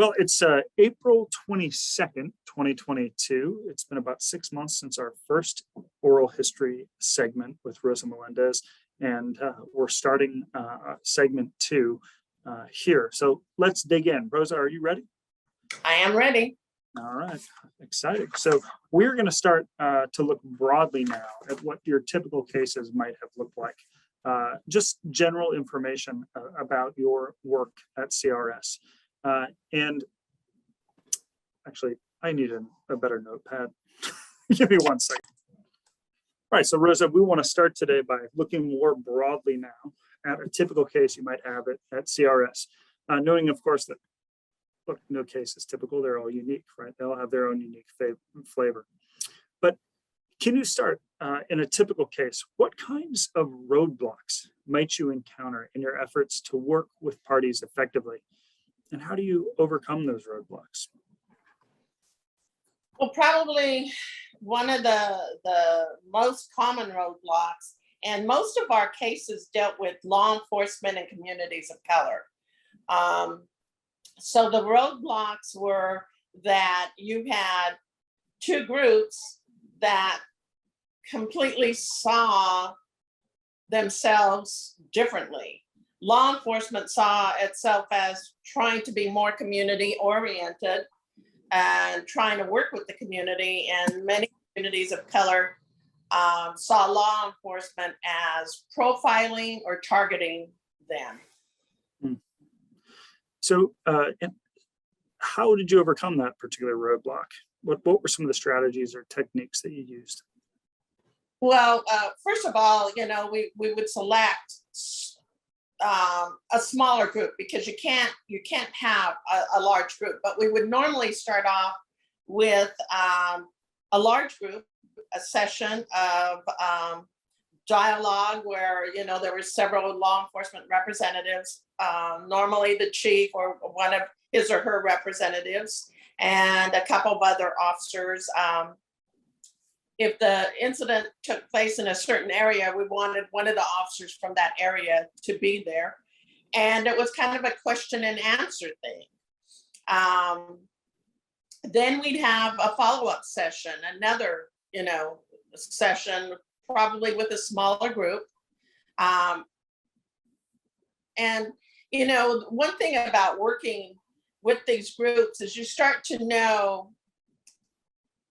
Well, it's April 22nd, 2022. It's been about 6 months since our first oral history segment with Rosa Melendez, and we're starting segment 2 here. So let's dig in. Rosa, are you ready? I am ready. All right, exciting. So we're going to start to look broadly now at what your typical cases might have looked like. Just general information about your work at CRS. And actually, I need a better notepad. Give me 1 second. All right, so Rosa, we want to start today by looking more broadly now at a typical case you might have at CRS, knowing, of course, that look, no case is typical. They're all unique, right? They all have their own unique flavor. But can you start in a typical case? What kinds of roadblocks might you encounter in your efforts to work with parties effectively? And how do you overcome those roadblocks? Well, probably one of the most common roadblocks, and most of our cases dealt with law enforcement and communities of color. So the roadblocks were that you had two groups that completely saw themselves differently. Law enforcement saw itself as trying to be more community oriented and trying to work with the community, and many communities of color saw law enforcement as profiling or targeting them. So how did you overcome that particular roadblock? What were some of the strategies or techniques that you used? Well, first of all, we would select a smaller group, because you can't have a large group, but we would normally start off with a large group, a session of dialogue where there were several law enforcement representatives, normally the chief or one of his or her representatives, and a couple of other officers. If the incident took place in a certain area, we wanted one of the officers from that area to be there. And it was kind of a question and answer thing. Then we'd have a follow-up session, another, session, probably with a smaller group. And, one thing about working with these groups is you start to know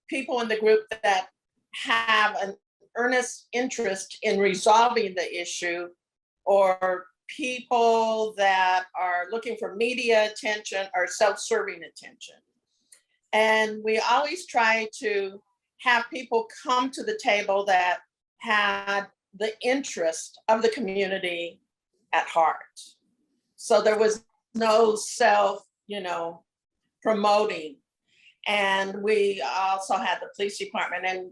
people in the group that have an earnest interest in resolving the issue, or people that are looking for media attention or self-serving attention. And we always try to have people come to the table that had the interest of the community at heart. So there was no promoting. And we also had the police department, and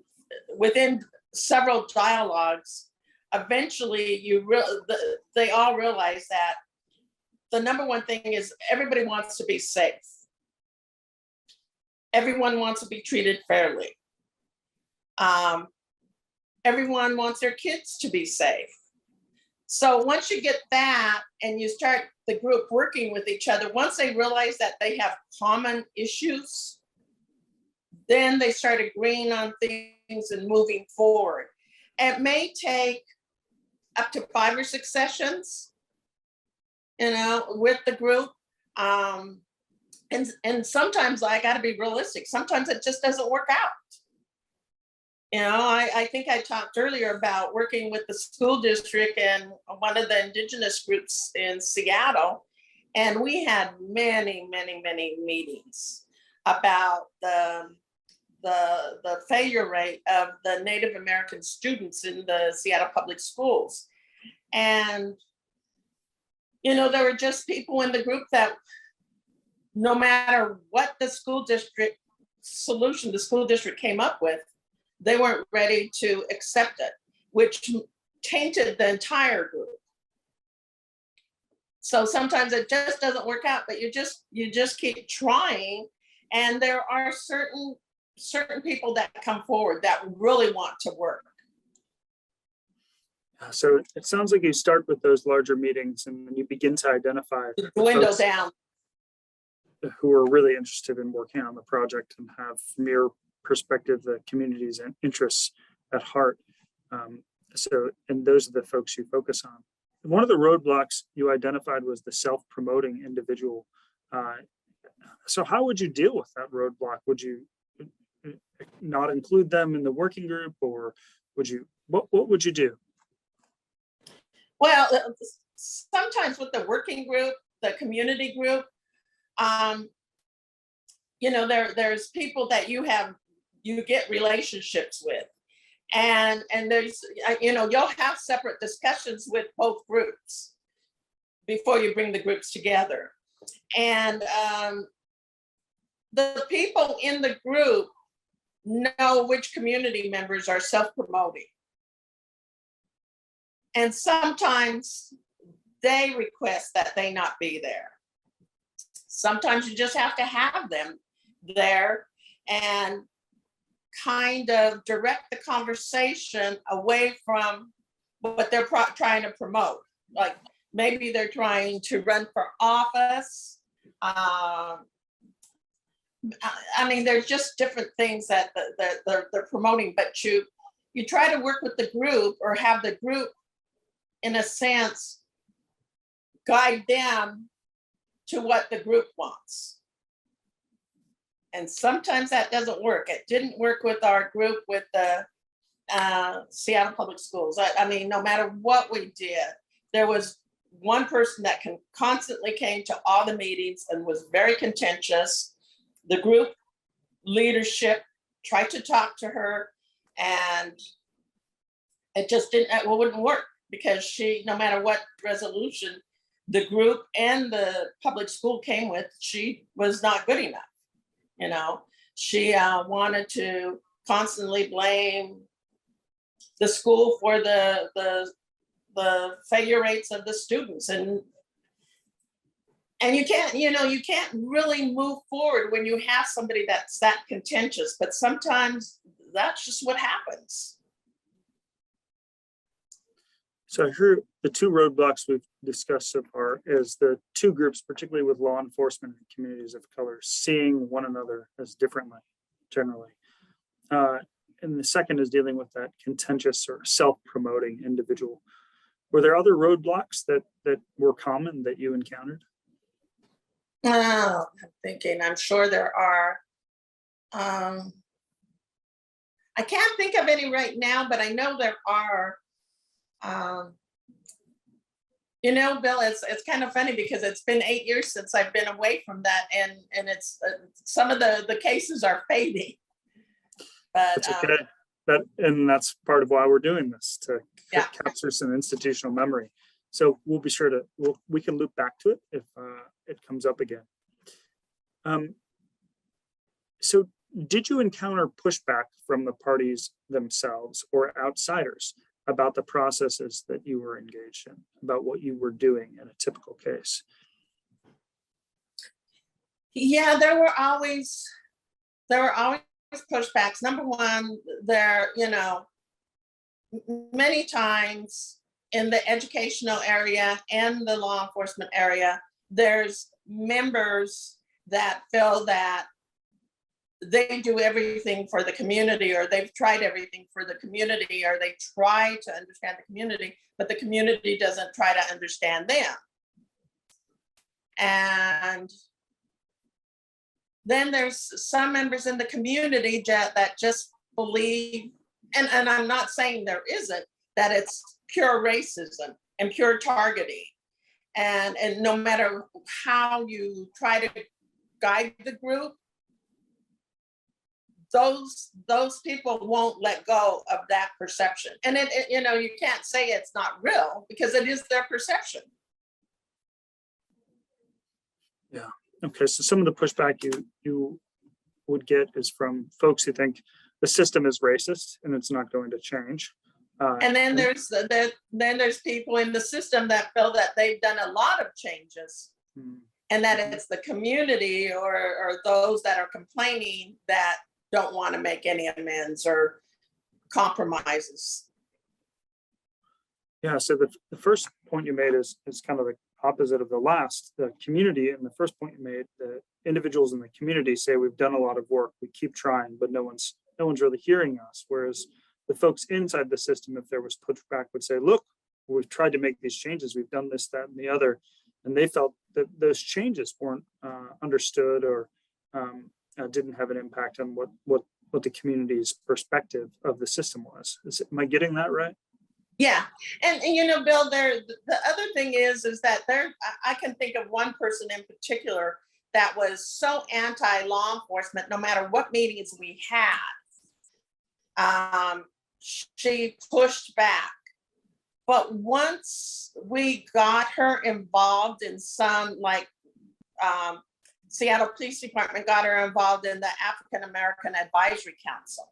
within several dialogues, eventually they all realize that the number one thing is everybody wants to be safe. Everyone wants to be treated fairly. Everyone wants their kids to be safe. So once you get that and you start the group working with each other, once they realize that they have common issues, then they start agreeing on things and moving forward. It may take up to 5 or 6 sessions, with the group. And sometimes I got to be realistic. Sometimes it just doesn't work out. I think I talked earlier about working with the school district and one of the indigenous groups in Seattle. And we had many, many, many meetings about the failure rate of the Native American students in the Seattle public schools. And, there were just people in the group that no matter what the school district solution the school district came up with, they weren't ready to accept it, which tainted the entire group. So sometimes it just doesn't work out, but you just keep trying. And there are certain people that come forward that really want to work. So it sounds like you start with those larger meetings and then you begin to identify the window down. who are really interested in working on the project and have, from your perspective, the community's interests at heart. And those are the folks you focus on. One of the roadblocks you identified was the self-promoting individual. So how would you deal with that roadblock? Would you not include them in the working group, or would you, what would you do? Well, sometimes with the working group, the community group, there's people that you get relationships with. And there's, you'll have separate discussions with both groups before you bring the groups together. And the people in the group know which community members are self-promoting. And sometimes they request that they not be there. Sometimes you just have to have them there and kind of direct the conversation away from what they're trying to promote. Like maybe they're trying to run for office. There's just different things that they're promoting, but you try to work with the group or have the group, in a sense, guide them to what the group wants. And sometimes that doesn't work. It didn't work with our group with the Seattle Public Schools. No matter what we did, there was one person that constantly came to all the meetings and was very contentious. The group leadership tried to talk to her, and it just wouldn't work, because she, no matter what resolution the group and the public school came with, she was not good enough. She wanted to constantly blame the school for the failure rates of the students, and you can't really move forward when you have somebody that's that contentious, but sometimes that's just what happens. So I heard the two roadblocks we've discussed so far is the two groups, particularly with law enforcement and communities of color, seeing one another as differently, generally. And the second is dealing with that contentious or self-promoting individual. Were there other roadblocks that were common that you encountered? I'm thinking, I'm sure there are. I can't think of any right now, but I know there are. Bill, it's kind of funny because it's been 8 years since I've been away from that, and it's some of the cases are fading. But that's okay. That's part of why we're doing this, to capture some institutional memory. So we'll be sure we can loop back to it if it comes up again. So did you encounter pushback from the parties themselves or outsiders about the processes that you were engaged in, about what you were doing in a typical case? Yeah, there were always pushbacks. Number one, many times in the educational area and the law enforcement area, there's members that feel that they do everything for the community, or they've tried everything for the community, or they try to understand the community, but the community doesn't try to understand them. And then there's some members in the community that just believe, and I'm not saying there isn't, that it's pure racism and pure targeting. And no matter how you try to guide the group, those people won't let go of that perception. And you can't say it's not real, because it is their perception. Yeah. Okay. So some of the pushback you would get is from folks who think the system is racist and it's not going to change. And then there's people in the system that feel that they've done a lot of changes, and that it's the community or those that are complaining that don't want to make any amends or compromises. Yeah, so the first point you made is kind of opposite of the last. The community, and the first point you made, the individuals in the community say we've done a lot of work, we keep trying, but no one's really hearing us. Whereas the folks inside the system, if there was pushback, would say, look, we've tried to make these changes, we've done this, that, and the other, and they felt that those changes weren't understood or didn't have an impact on what the community's perspective of the system was. Am I getting that right? Yeah, and Bill, the other thing is that I can think of one person in particular that was so anti-law enforcement, no matter what meetings we had. She pushed back. But once we got her involved in some, like Seattle Police Department got her involved in the African American Advisory Council.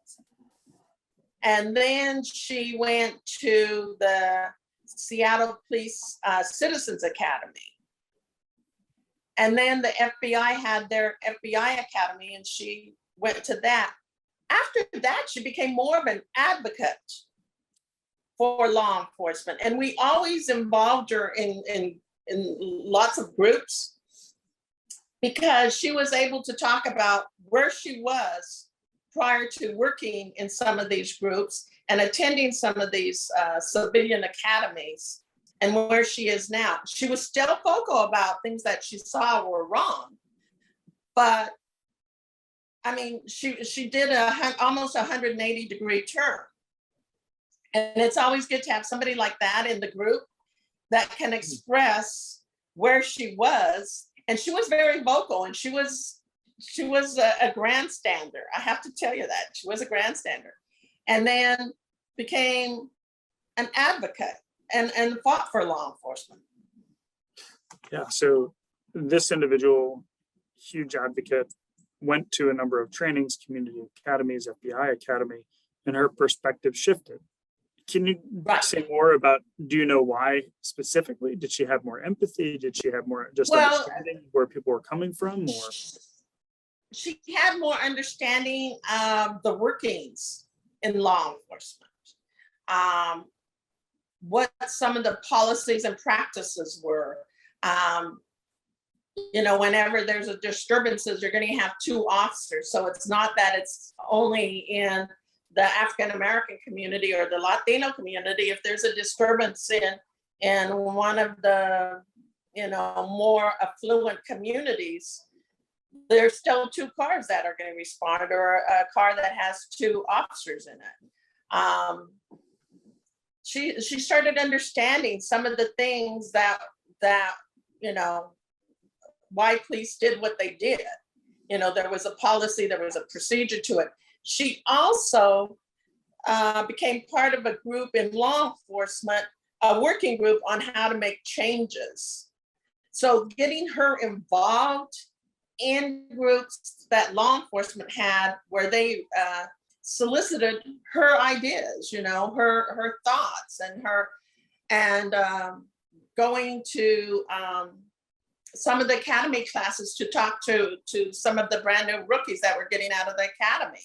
And then she went to the Seattle Police Citizens Academy. And then the FBI had their FBI Academy, and she went to that. After that, she became more of an advocate for law enforcement. And we always involved her in lots of groups because she was able to talk about where she was prior to working in some of these groups and attending some of these civilian academies and where she is now. She was still vocal about things that she saw were wrong, but I mean, she did almost 180-degree turn. And it's always good to have somebody like that in the group that can express where she was. And she was very vocal, and she was a grandstander. I have to tell you that. She was a grandstander. And then became an advocate and fought for law enforcement. Yeah, so this individual, huge advocate, went to a number of trainings, community academies, FBI Academy, and her perspective shifted. Can you say more about, do you know why specifically? Did she have more empathy? Did she have more just understanding where people were coming from? Or she had more understanding of the workings in law enforcement, what some of the policies and practices were. Whenever there's a disturbances, you're going to have two officers. So it's not that it's only in the African American community or the Latino community. If there's a disturbance in one of the more affluent communities, there's still two cars that are going to respond, or a car that has two officers in it. She started understanding some of the things that why police did what they did. There was a policy, there was a procedure to it. She also became part of a group in law enforcement, a working group on how to make changes. So getting her involved in groups that law enforcement had, where they solicited her ideas, her thoughts, and going to some of the academy classes to talk to some of the brand new rookies that were getting out of the academy.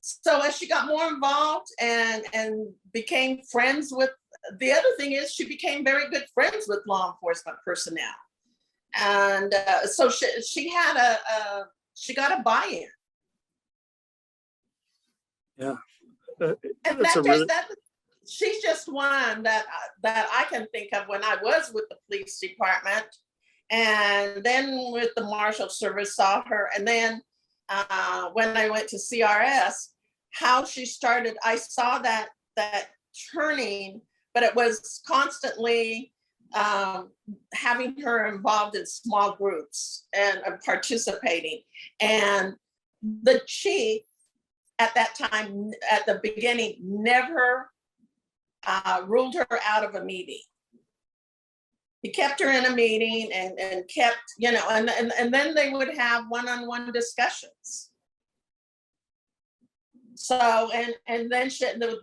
So as she got more involved and became friends with, the other thing is she became very good friends with law enforcement personnel. And so she got a buy-in. Yeah. And she's just one that I can think of when I was with the police department, and then with the Marshal Service, saw her. And then when I went to CRS, how she started, I saw that turning, but it was constantly having her involved in small groups and participating. And the chief at that time, at the beginning, never ruled her out of a meeting. He kept her in a meeting and kept, and then they would have one-on-one discussions. So, and then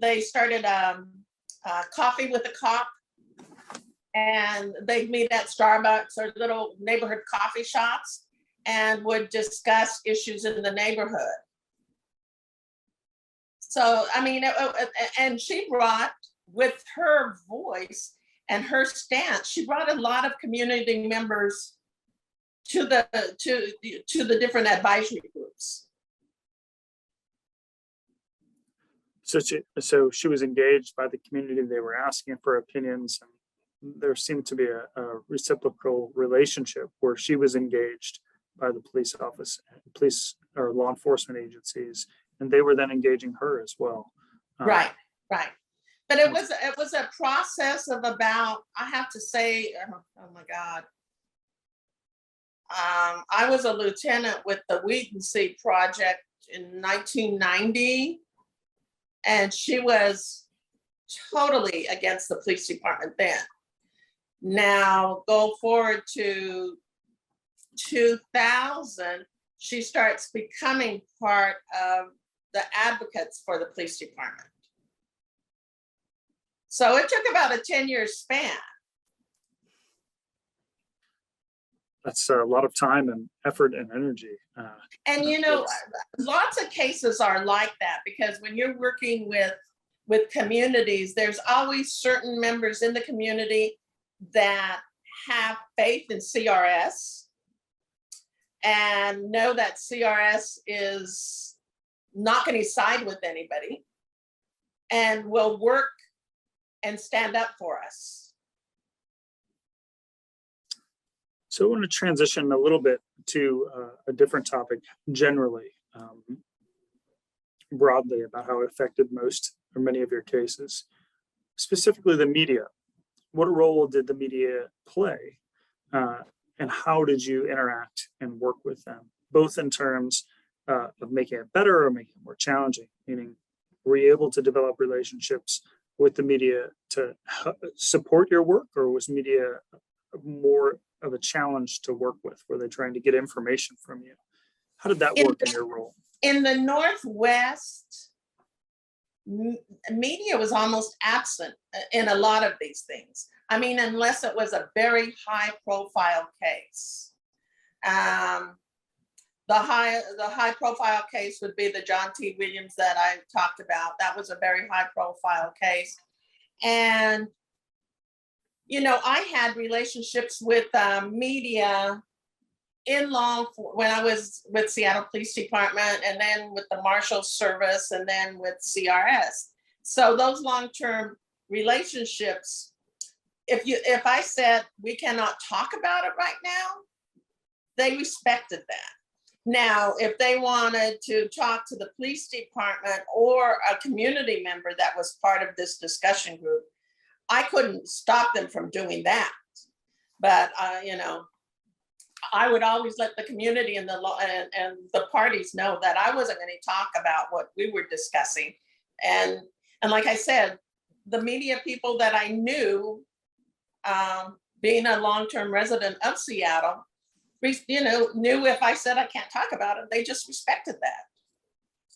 they started Coffee with a Cop, and they'd meet at Starbucks or little neighborhood coffee shops and would discuss issues in the neighborhood. So, I mean, and she brought with her voice and her stance, she brought a lot of community members to the different advisory groups. So she was engaged by the community. They were asking for opinions, and there seemed to be a reciprocal relationship where she was engaged by the police or law enforcement agencies, and they were then engaging her as well. Right. But it was a process of about, I have to say, oh my God. I was a lieutenant with the Wheat and Seed Project in 1990, and she was totally against the police department then. Now, go forward to 2000, she starts becoming part of the advocates for the police department. So it took about a 10-year span. That's a lot of time and effort and energy. And lots of cases are like that, because when you're working with communities, there's always certain members in the community that have faith in CRS and know that CRS is not going to side with anybody and will work and stand up for us. So I want to transition a little bit to a different topic generally, broadly, about how it affected most or many of your cases, specifically the media. What role did the media play, and how did you interact and work with them, both in terms of making it better or making it more challenging? Meaning, were you able to develop relationships with the media to support your work, or was media more of a challenge to work with? Were they trying to get information from you? How did that work in your role? In the Northwest, media was almost absent in a lot of these things. I mean, unless it was a very high profile case. The high profile case would be the John T. Williams that I talked about. That was a very high profile case. And, I had relationships with media when I was with Seattle Police Department, and then with the Marshals Service, and then with CRS. So those long-term relationships, if I said we cannot talk about it right now, they respected that. Now, if they wanted to talk to the police department or a community member that was part of this discussion group, I couldn't stop them from doing that. But I would always let the community and the parties know that I wasn't going to talk about what we were discussing. And like I said, the media people that I knew, being a long-term resident of Seattle, knew if I said I can't talk about it, they just respected that.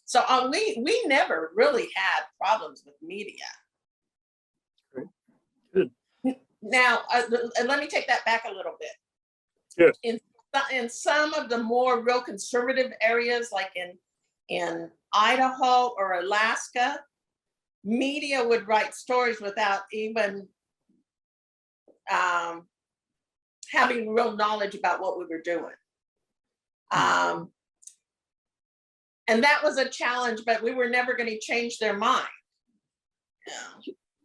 So we never really had problems with media. Great. Good. Now, let me take that back a little bit. Yeah. In some of the more real conservative areas, like in Idaho or Alaska, media would write stories without even having real knowledge about what we were doing. And that was a challenge, but we were never going to change their mind.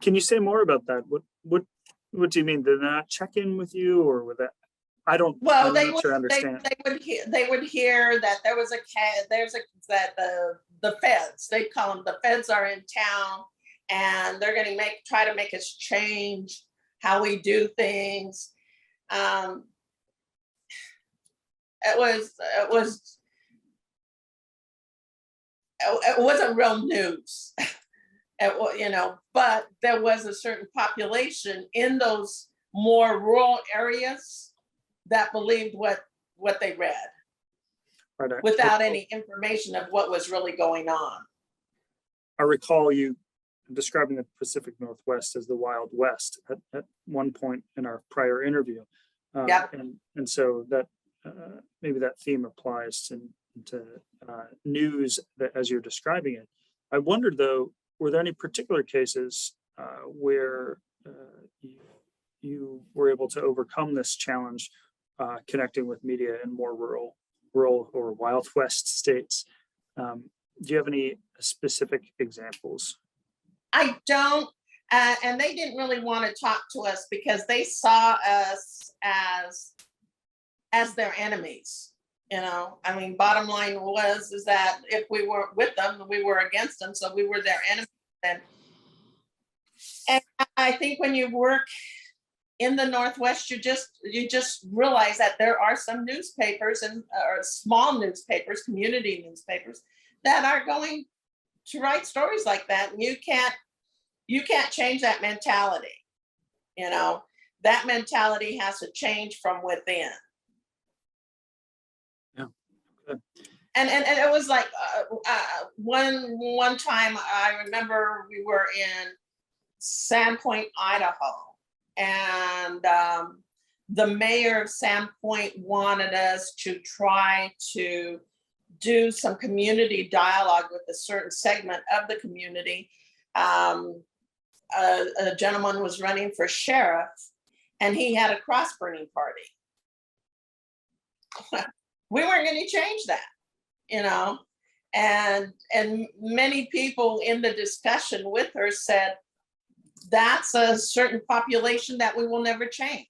Can you say more about that? What do you mean? Did they not check in with you, or with that? I don't. Well, I'm not sure I understand. They would hear that there was the feds. They call them the feds are in town, and they're going to try to make us change how we do things. It wasn't real news. But there was a certain population in those more rural areas that believed what they read, Right. without any information of what was really going on. I recall you describing the Pacific Northwest as the Wild West at one point in our prior interview. Yep. And so that maybe that theme applies to news that, as you're describing it. I wondered, though, were there any particular cases where you were able to overcome this challenge, connecting with media in more rural or Wild West states. Do you have any specific examples? I don't, and they didn't really want to talk to us because they saw us as their enemies. I mean, bottom line is that if we weren't with them, we were against them, so we were their enemies. And I think when you work in the Northwest, you just realize that there are some newspapers or small newspapers, community newspapers, that are going to write stories like that, and you can't change that mentality. That mentality has to change from within. Yeah. Good. And it was like one time I remember we were in Sandpoint, Idaho, and the mayor of Sandpoint wanted us to try to do some community dialogue with a certain segment of the community. A gentleman was running for sheriff, and he had a cross burning party. We weren't going to change that, and many people in the discussion with her said, that's a certain population that we will never change.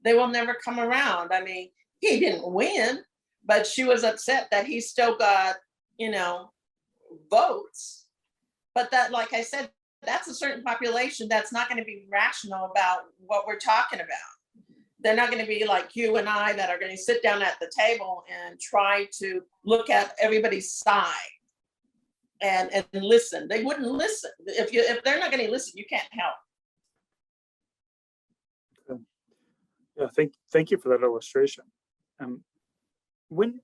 They will never come around. I mean, he didn't win, but she was upset that he still got, votes. But that, like I said, that's a certain population that's not going to be rational about what we're talking about. They're not going to be like you and I that are going to sit down at the table and try to look at everybody's side and listen. They wouldn't listen. If they're not going to listen, you can't help. Yeah, thank you for that illustration. When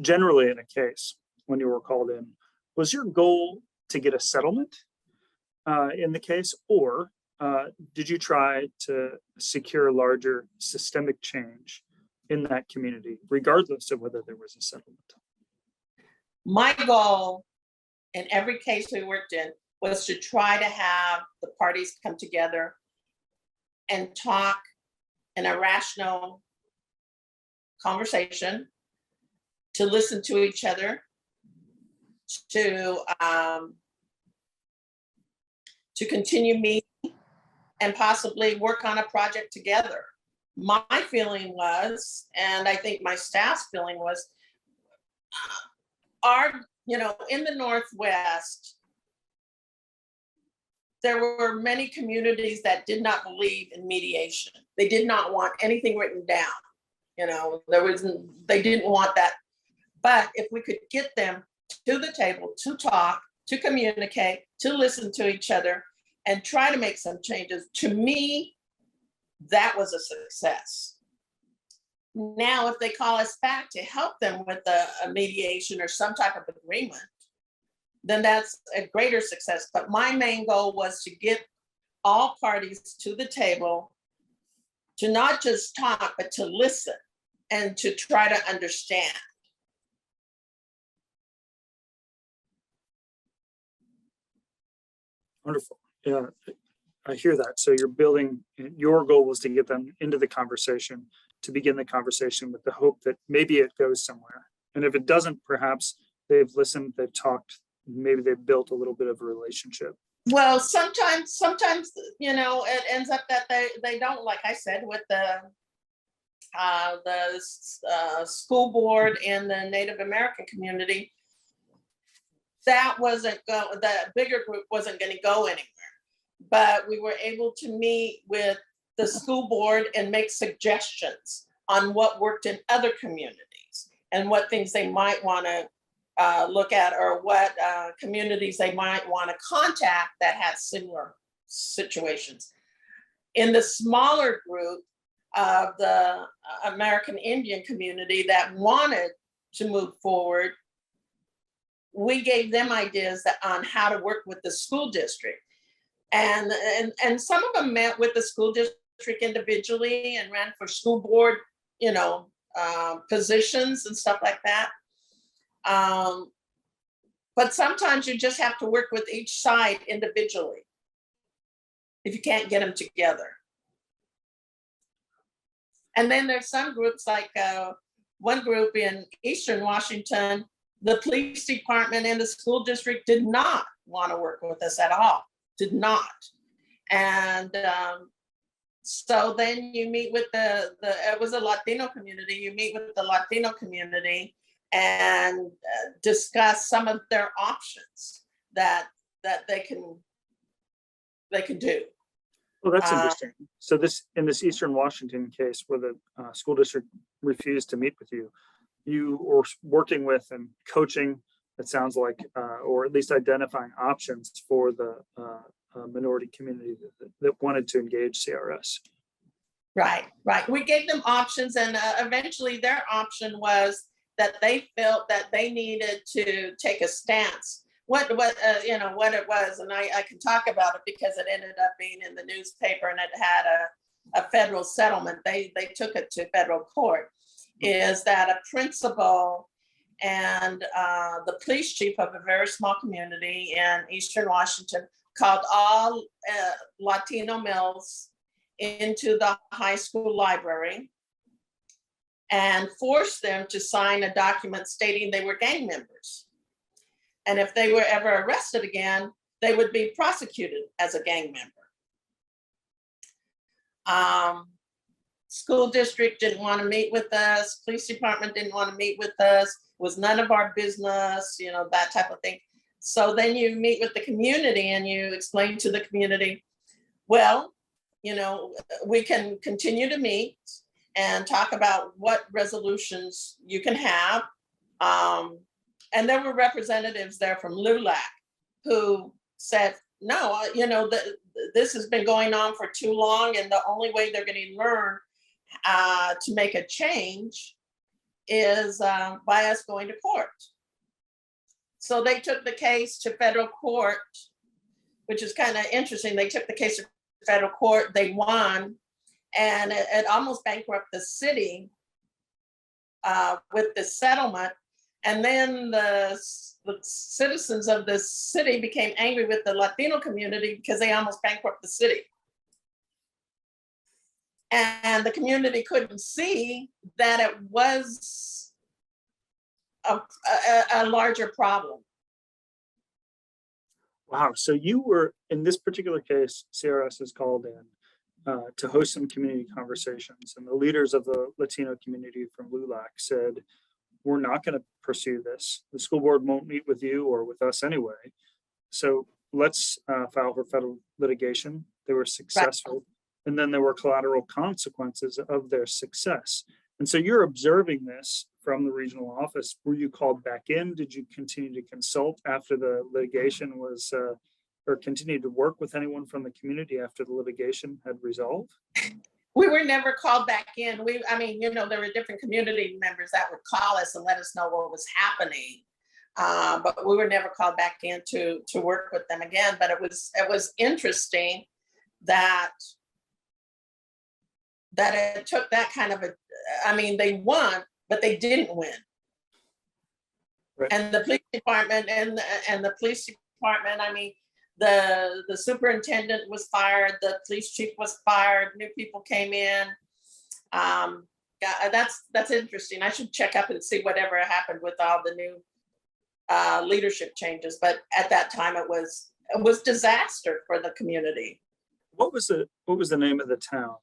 generally in a case, when you were called in, was your goal to get a settlement in the case, or did you try to secure larger systemic change in that community, regardless of whether there was a settlement? My goal in every case we worked in was to try to have the parties come together and talk in a rational conversation, to listen to each other, to continue meeting and possibly work on a project together. My feeling was, and I think my staff's feeling was, in the Northwest, there were many communities that did not believe in mediation. They did not want anything written down. They didn't want that. But if we could get them to the table to talk, to communicate, to listen to each other, and try to make some changes, to me, that was a success. Now, if they call us back to help them with a mediation or some type of agreement, then that's a greater success. But my main goal was to get all parties to the table, to not just talk, but to listen and to try to understand. Wonderful. Yeah, I hear that. So your goal was to get them into the conversation, to begin the conversation with the hope that maybe it goes somewhere. And if it doesn't, perhaps they've listened, they've talked, maybe they've built a little bit of a relationship. Well, sometimes, it ends up that they don't, like I said, with the school board in the Native American community, the bigger group wasn't going to go anywhere. But we were able to meet with the school board and make suggestions on what worked in other communities and what things they might want to look at, or what communities they might want to contact that had similar situations. In the smaller group of the American Indian community that wanted to move forward, we gave them ideas on how to work with the school district. And some of them met with the school district individually and ran for school board, positions and stuff like that. But sometimes you just have to work with each side individually if you can't get them together. And then there's some groups like one group in Eastern Washington, the police department and the school district did not want to work with us at all, did not. And so then you meet with it was a Latino community, you meet with the Latino community and discuss some of their options that they can do. Well, that's interesting. So in this Eastern Washington case where the school district refused to meet with you, you were working with and coaching, it sounds like, or at least identifying options for the minority community that wanted to engage CRS. Right. We gave them options, and eventually their option was that they felt that they needed to take a stance. What it was, and I can talk about it because it ended up being in the newspaper and it had a federal settlement. They took it to federal court. Is that a principal and the police chief of a very small community in Eastern Washington called all Latino males into the high school library and forced them to sign a document stating they were gang members. And if they were ever arrested again, they would be prosecuted as a gang member. School district didn't want to meet with us. Police department didn't want to meet with us. Was none of our business, that type of thing. So then you meet with the community and you explain to the community, well, we can continue to meet and talk about what resolutions you can have. And there were representatives there from LULAC who said, no, this has been going on for too long, and the only way they're going to learn to make a change is by us going to court. So they took the case to federal court, which is kind of interesting. They took the case to federal court, they won, and it almost bankrupted the city with the settlement. And then the citizens of the city became angry with the Latino community because they almost bankrupted the city. And the community couldn't see that it was a larger problem. Wow. So you were, in this particular case, CRS is called in to host some community conversations. And the leaders of the Latino community from LULAC said, we're not going to pursue this. The school board won't meet with you or with us anyway. So let's file for federal litigation. They were successful. Right. And then there were collateral consequences of their success. And so you're observing this from the regional office. Were you called back in? Did you continue to consult after the litigation was, or continue to work with anyone from the community after the litigation had resolved? We were never called back in. There were different community members that would call us and let us know what was happening. But we were never called back in to work with them again. But it was interesting that it took that kind of they won, but they didn't win. Right. And the police department and the police department, the superintendent was fired, the police chief was fired, new people came in. That's interesting. I should check up and see whatever happened with all the new leadership changes. But at that time, it was disaster for the community. What was the name of the town?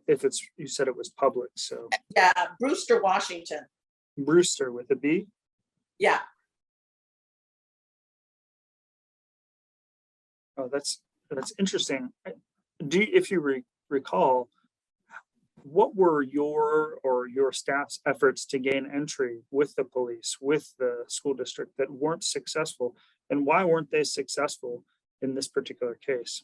If it's, you said it was public, so. Yeah, Brewster, Washington. Brewster with a B? Yeah. Oh, that's interesting. If you recall, what were your staff's efforts to gain entry with the police, with the school district that weren't successful, and why weren't they successful in this particular case?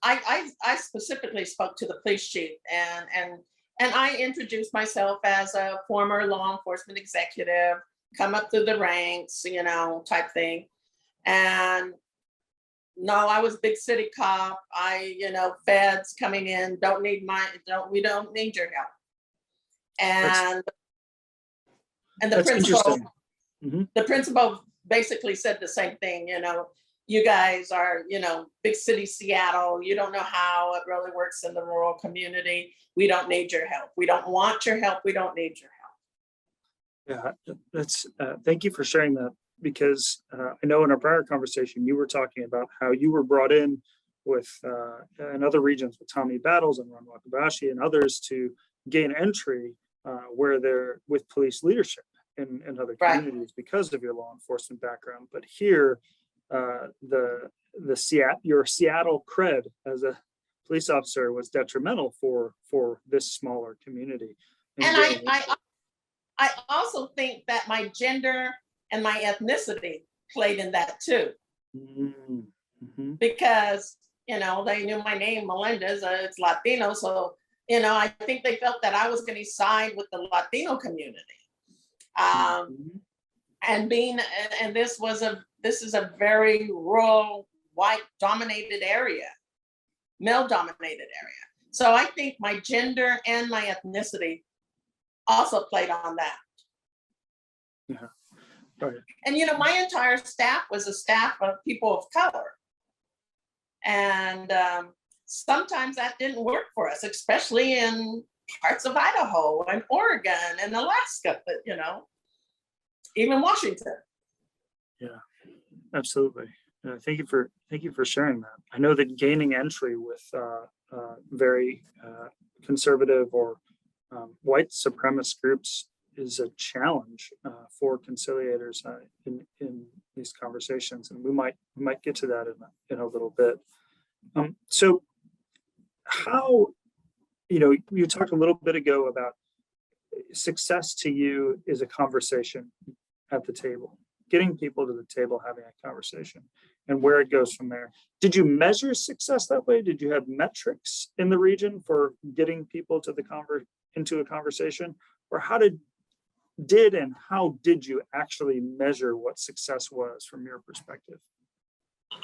I specifically spoke to the police chief and I introduced myself as a former law enforcement executive, come up through the ranks, type thing. And no, I was big city cop. Feds coming in, we don't need your help. And the principal, the principal basically said the same thing, you guys are, big city Seattle. You don't know how it really works in the rural community. We don't need your help. We don't want your help. We don't need your help. Yeah, thank you for sharing that, because I know in our prior conversation, you were talking about how you were brought in with in other regions with Tommy Battles and Ron Wakabashi and others to gain entry where they're with police leadership in other Right. communities because of your law enforcement background. But here, your Seattle cred as a police officer was detrimental for this smaller community. And I also think that my gender and my ethnicity played in that too. Mm-hmm. Because, they knew my name, Melendez, it's Latino. So, I think they felt that I was going to side with the Latino community. And this is a very rural, white dominated area, male dominated area. So I think my gender and my ethnicity also played on that. Yeah. Right. And my entire staff was a staff of people of color. And sometimes that didn't work for us, especially in parts of Idaho and Oregon and Alaska, even Washington. Yeah, absolutely. Thank you for sharing that. I know that gaining entry with very conservative or white supremacist groups is a challenge for conciliators in these conversations, and we might get to that in a little bit. So, how you talked a little bit ago about success to you is a conversation at the table, getting people to the table, having a conversation, and where it goes from there. Did you measure success that way? Did you have metrics in the region for getting people to into a conversation, or how did you actually measure what success was from your perspective?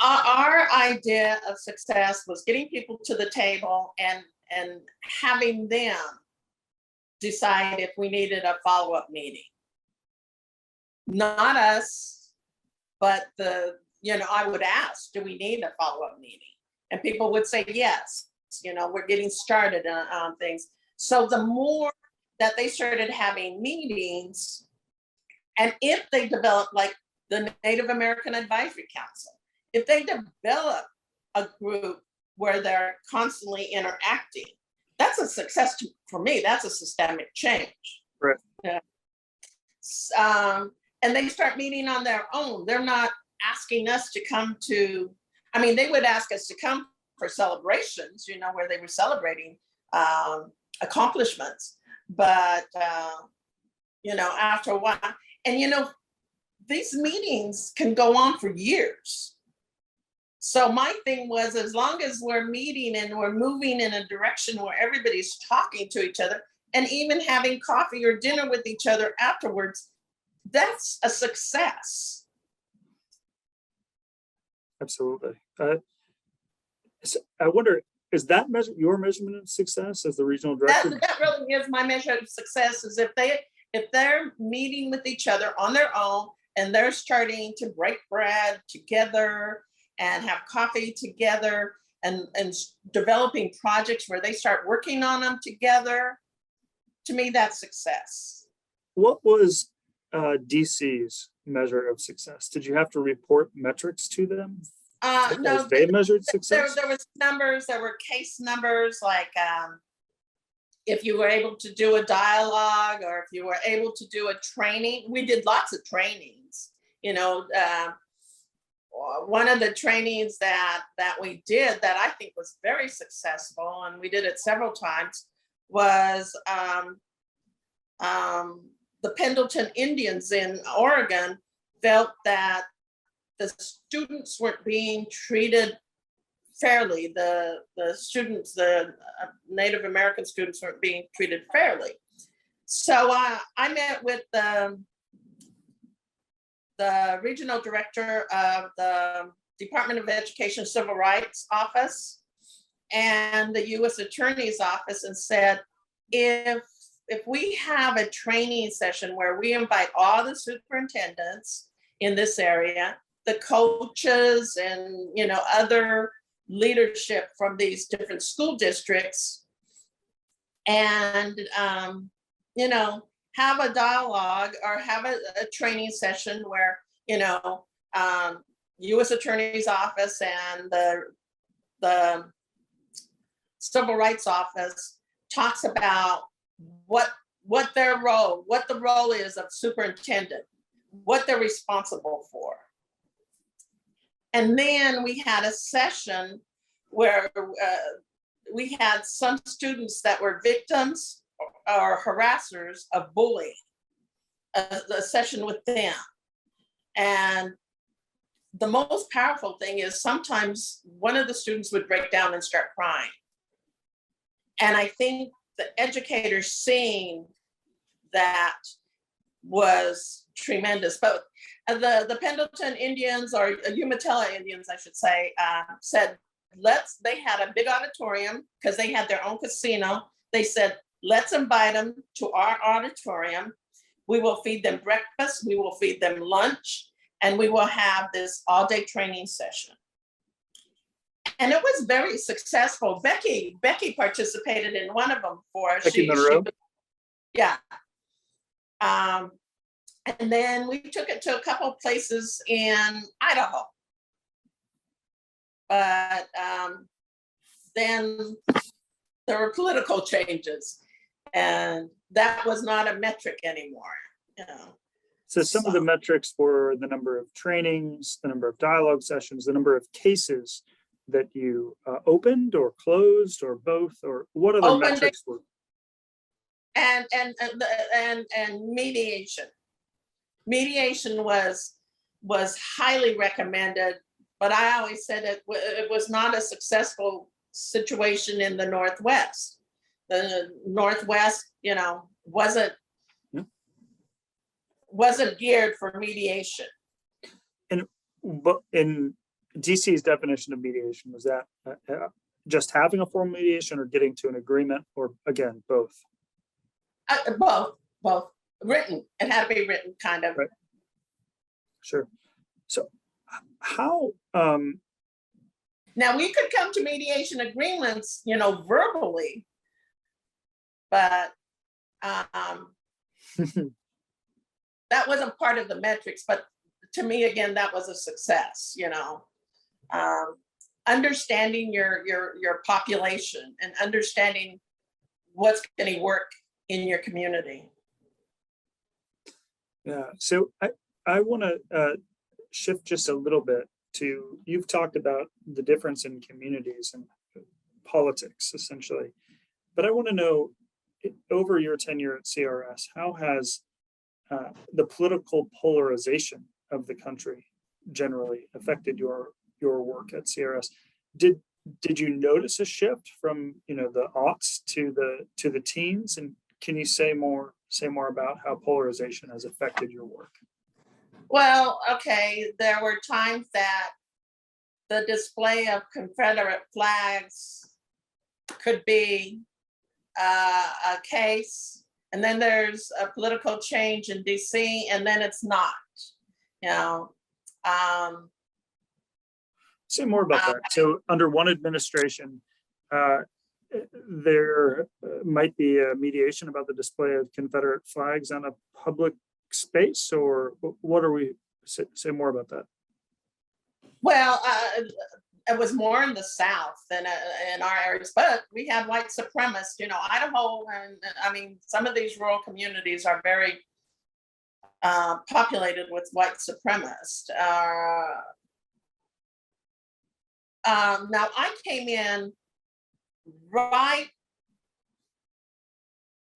Our idea of success was getting people to the table and having them decide if we needed a follow-up meeting. Not us, but I would ask, do we need a follow-up meeting? And people would say, yes, we're getting started on things. So the more that they started having meetings, and if they developed like the Native American Advisory Council, if they develop a group where they're constantly interacting, that's a success for me. That's a systemic change. Right. Yeah. And they start meeting on their own. They're not asking us to come to, they would ask us to come for celebrations, where they were celebrating accomplishments. But, after a while, and, these meetings can go on for years. So my thing was, as long as we're meeting and we're moving in a direction where everybody's talking to each other and even having coffee or dinner with each other afterwards, that's a success. Absolutely. So I wonder, is that your measurement of success as the regional director? That really is my measure of success, is if they're meeting with each other on their own and they're starting to break bread together and have coffee together and developing projects where they start working on them together. To me, that's success. What was DC's measure of success? Did you have to report metrics to them? No, they measured success? There was numbers, there were case numbers, like if you were able to do a dialogue or if you were able to do a training. We did lots of trainings. One of the trainings that we did that I think was very successful, and we did it several times, was the Pendleton Indians in Oregon felt that the students weren't being treated fairly. The Native American students weren't being treated fairly. So I met with the regional director of the Department of Education Civil Rights Office and the U.S. Attorney's Office and said, if we have a training session where we invite all the superintendents in this area the coaches and, you know, other leadership from these different school districts and, you know, have a dialogue or have a training session where, you know, U.S. Attorney's Office and the Civil Rights Office talks about what the role is of superintendent, what they're responsible for. And then we had a session where we had some students that were victims or harassers of bullying, a session with them. And the most powerful thing is sometimes one of the students would break down and start crying. And I think the educators seeing that was tremendous. But the Pendleton Indians, or Umatilla Indians, I should say, said, they had a big auditorium because they had their own casino. They said, let's invite them to our auditorium. We will feed them breakfast, we will feed them lunch, and we will have this all-day training session. And it was very successful. Becky participated in one of them for us. Becky Monroe? Yeah. And then we took it to a couple of places in Idaho. But then there were political changes, and that was not a metric anymore, you know. So some of the metrics were the number of trainings, the number of dialogue sessions, the number of cases that you opened or closed or both, or what other metrics were? And mediation. Mediation was highly recommended, but I always said it was not a successful situation in the Northwest. The Northwest, you know, wasn't geared for mediation. And but in DC's definition of mediation, was that just having a formal mediation or getting to an agreement, or again, both? Both. Written. It had to be written, kind of. Right. Sure. So how now we could come to mediation agreements, you know, verbally, but that wasn't part of the metrics. But to me, again, that was a success, you know. Understanding your population and understanding what's going to work in your community. Yeah, so I want to shift just a little bit to, you've talked about the difference in communities and politics essentially, but I want to know, over your tenure at CRS, how has the political polarization of the country generally affected your work at CRS? Did you notice a shift from, you know, the aughts to the teens, and can you say more about how polarization has affected your work? Well, okay, there were times that the display of Confederate flags could be a case, and then there's a political change in DC, and then it's not, you know. Say more about that. So under one administration, there might be a mediation about the display of Confederate flags on a public space, or what are we, say more about that? Well, it was more in the South than in our areas, but we had white supremacists, you know, Idaho, and I mean, some of these rural communities are very populated with white supremacists. Now I came in right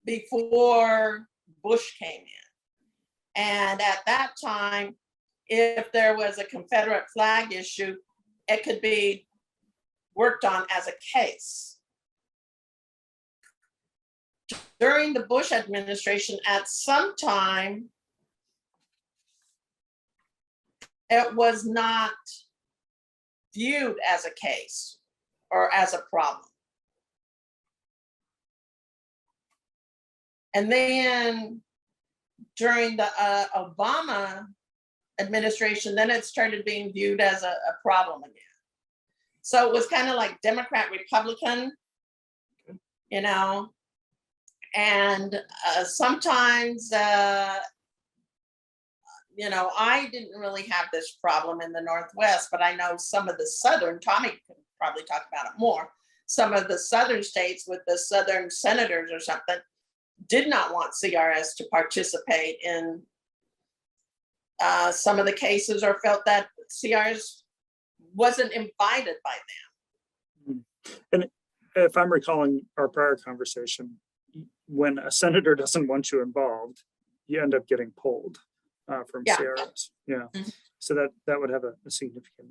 before Bush came in. And at that time, if there was a Confederate flag issue, it could be worked on as a case. During the Bush administration, at some time, it was not viewed as a case or as a problem. And then during the Obama administration, then it started being viewed as a problem again. So it was kind of like Democrat, Republican, you know, and sometimes, you know, I didn't really have this problem in the Northwest, but I know some of the Southern, Tommy can probably talk about it more, some of the Southern states with the Southern senators or something did not want CRS to participate in some of the cases, or felt that CRS wasn't invited by them. And if I'm recalling our prior conversation, when a senator doesn't want you involved, you end up getting pulled from CRS. Yeah. Mm-hmm. So that would have a significant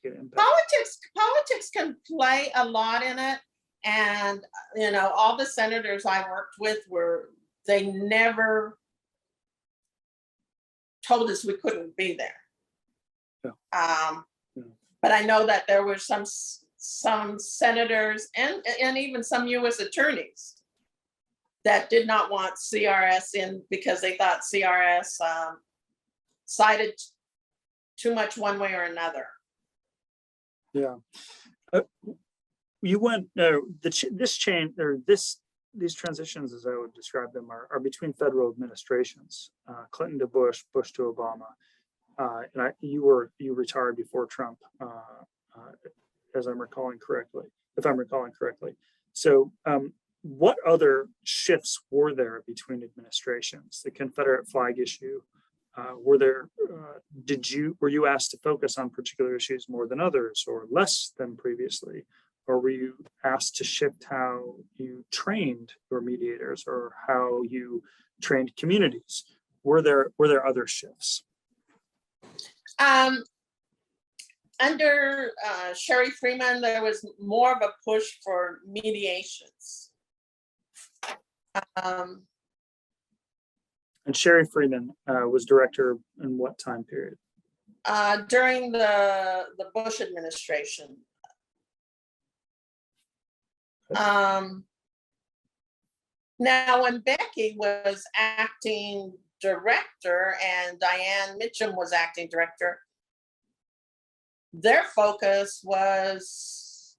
impact. Politics can play a lot in it. And, you know, all the senators I worked with they never told us we couldn't be there. Yeah. But I know that there were some senators and even some US attorneys that did not want CRS in because they thought CRS sided too much one way or another. Yeah. You went this change, or these transitions, as I would describe them, are between federal administrations, Clinton to Bush, Bush to Obama, and you retired before Trump, as I'm recalling correctly, if I'm recalling correctly. So, what other shifts were there between administrations? The Confederate flag issue. Were you asked to focus on particular issues more than others, or less than previously? Or were you asked to shift how you trained your mediators or how you trained communities? Were there other shifts? Under Sherry Freeman, there was more of a push for mediations. And Sherry Freeman was director in what time period? During the Bush administration. Now, when Becky was acting director and Diane Mitchum was acting director, their focus was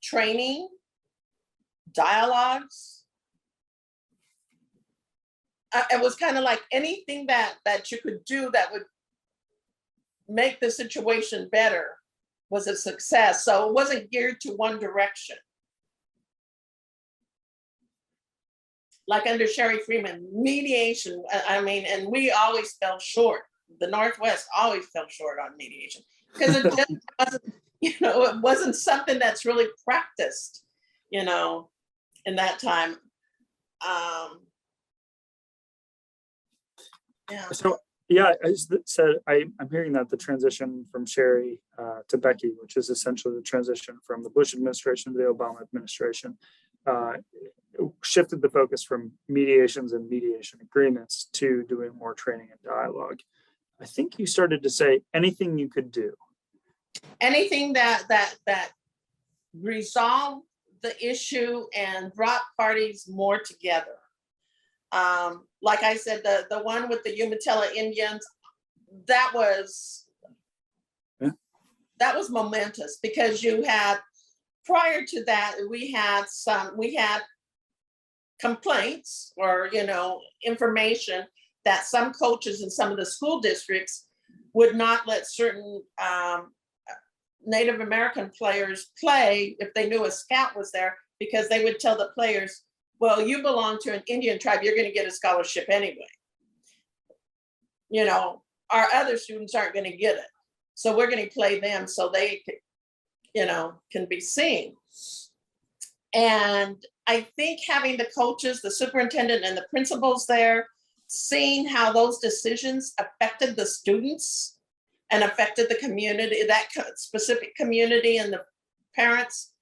training, dialogues. It was kind of like anything that you could do that would make the situation better was a success. So it wasn't geared to one direction. Like under Sherry Freeman, mediation, and we always fell short. The Northwest always fell short on mediation because it just wasn't, it wasn't something that's really practiced, in that time. So yeah, as said, I'm hearing that the transition from Sherry to Becky, which is essentially the transition from the Bush administration to the Obama administration, shifted the focus from mediations and mediation agreements to doing more training and dialogue. I think you started to say anything you could do. Anything that resolved the issue and brought parties more together. Like I said, the one with the Umatilla Indians, that was momentous because you had, prior to that, we had complaints or, information that some coaches in some of the school districts would not let certain Native American players play if they knew a scout was there, because they would tell the players, well, you belong to an Indian tribe, you're going to get a scholarship anyway. Our other students aren't going to get it. So we're going to play them so they, can be seen. And I think having the coaches, the superintendent and the principals there, seeing how those decisions affected the students and affected the community, that specific community and the parents.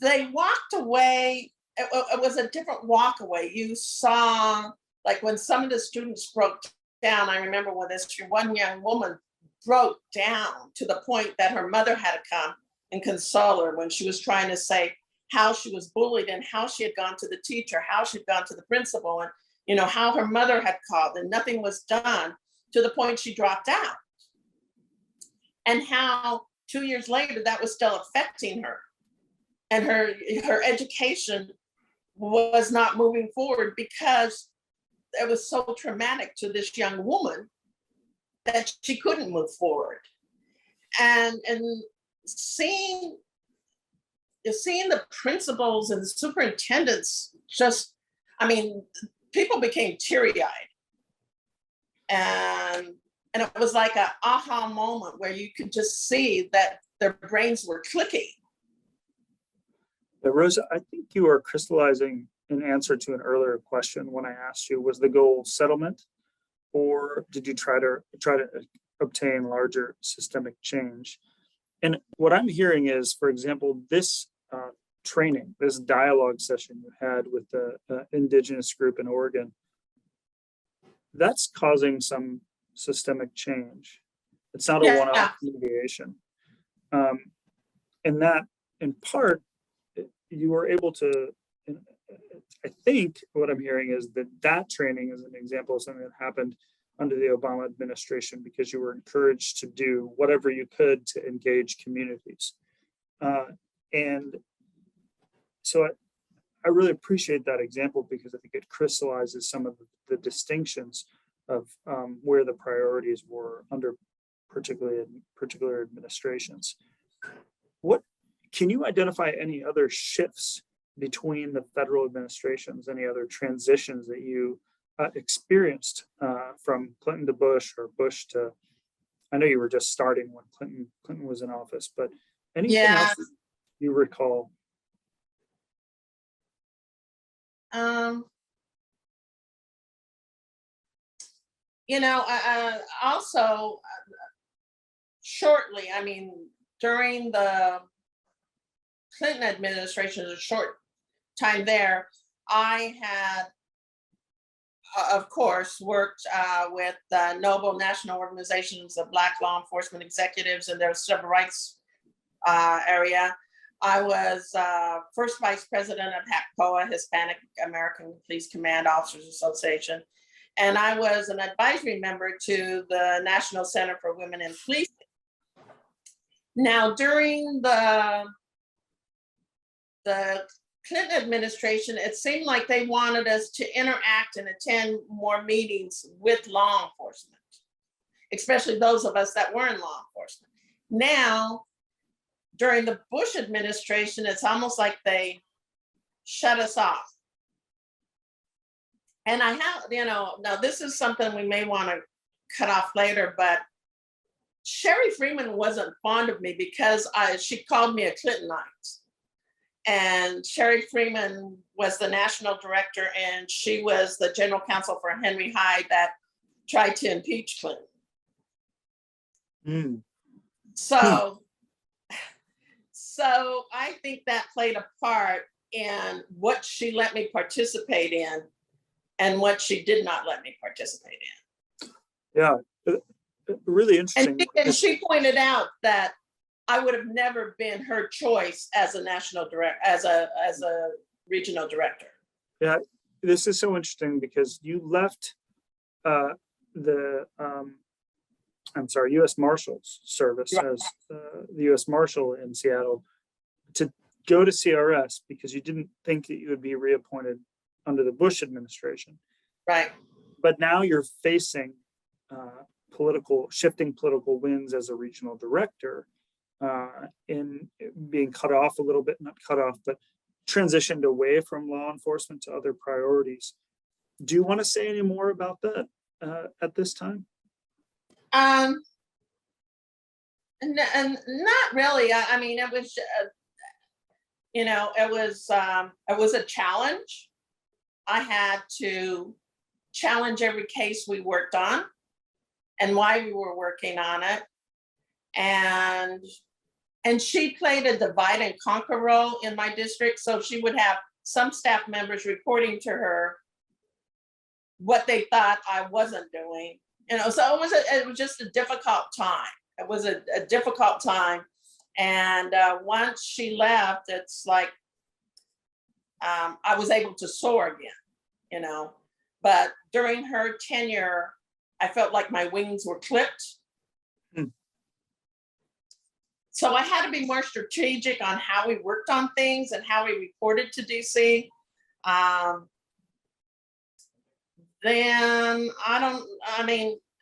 They walked away. It was a different walk away. You saw, like when some of the students broke down, I remember when this one young woman broke down to the point that her mother had to come and console her when she was trying to say how she was bullied and how she had gone to the teacher, how she'd gone to the principal. And how her mother had called and nothing was done, to the point she dropped out. And how 2 years later that was still affecting her, and her education was not moving forward because it was so traumatic to this young woman that she couldn't move forward. And seeing the principals and the superintendents just, people became teary-eyed. And it was like an aha moment where you could just see that their brains were clicking. Rosa, I think you are crystallizing an answer to an earlier question when I asked you, was the goal settlement, or did you try to obtain larger systemic change? And what I'm hearing is, for example, this training, this dialogue session you had with the indigenous group in Oregon, that's causing some systemic change. It's not a one-off mediation. And that, in part, you were able to, I think what I'm hearing is that training is an example of something that happened under the Obama administration because you were encouraged to do whatever you could to engage communities. And so I really appreciate that example because I think it crystallizes some of the distinctions of where the priorities were under particular administrations. What can you identify any other shifts between the federal administrations, any other transitions that you experienced from Clinton to Bush or Bush to, I know you were just starting when Clinton was in office, but anything else you recall? Also shortly, during the Clinton administration, a short time there, I had, of course, worked with the noble national organizations of Black law enforcement executives in their civil rights area. I was first vice president of HAPCOA, Hispanic American Police Command Officers Association. And I was an advisory member to the National Center for Women in Policing. Now, during the Clinton administration, it seemed like they wanted us to interact and attend more meetings with law enforcement, especially those of us that were in law enforcement. Now, during the Bush administration, it's almost like they shut us off. And I have, now this is something we may want to cut off later, but Sherry Freeman wasn't fond of me because she called me a Clintonite. And Sherry Freeman was the national director, and she was the general counsel for Henry Hyde that tried to impeach Clinton. So I think that played a part in what she let me participate in and what she did not let me participate in. Yeah, really interesting. And she pointed out that I would have never been her choice as a national director, as a regional director. Yeah, this is so interesting because you left the U.S. Marshals Service as the U.S. Marshal in Seattle to go to CRS because you didn't think that you would be reappointed under the Bush administration. Right. But now you're facing shifting political winds as a regional director in being cut off a little bit, not cut off, but transitioned away from law enforcement to other priorities. Do you want to say any more about that at this time? And not really. I mean, it was, it was a challenge. I had to challenge every case we worked on and why we were working on it. And she played a divide and conquer role in my district. So she would have some staff members reporting to her what they thought I wasn't doing. So it was just a difficult time. It was a difficult time. And once she left, it's like I was able to soar again, but during her tenure, I felt like my wings were clipped. Hmm. So I had to be more strategic on how we worked on things and how we reported to DC. Then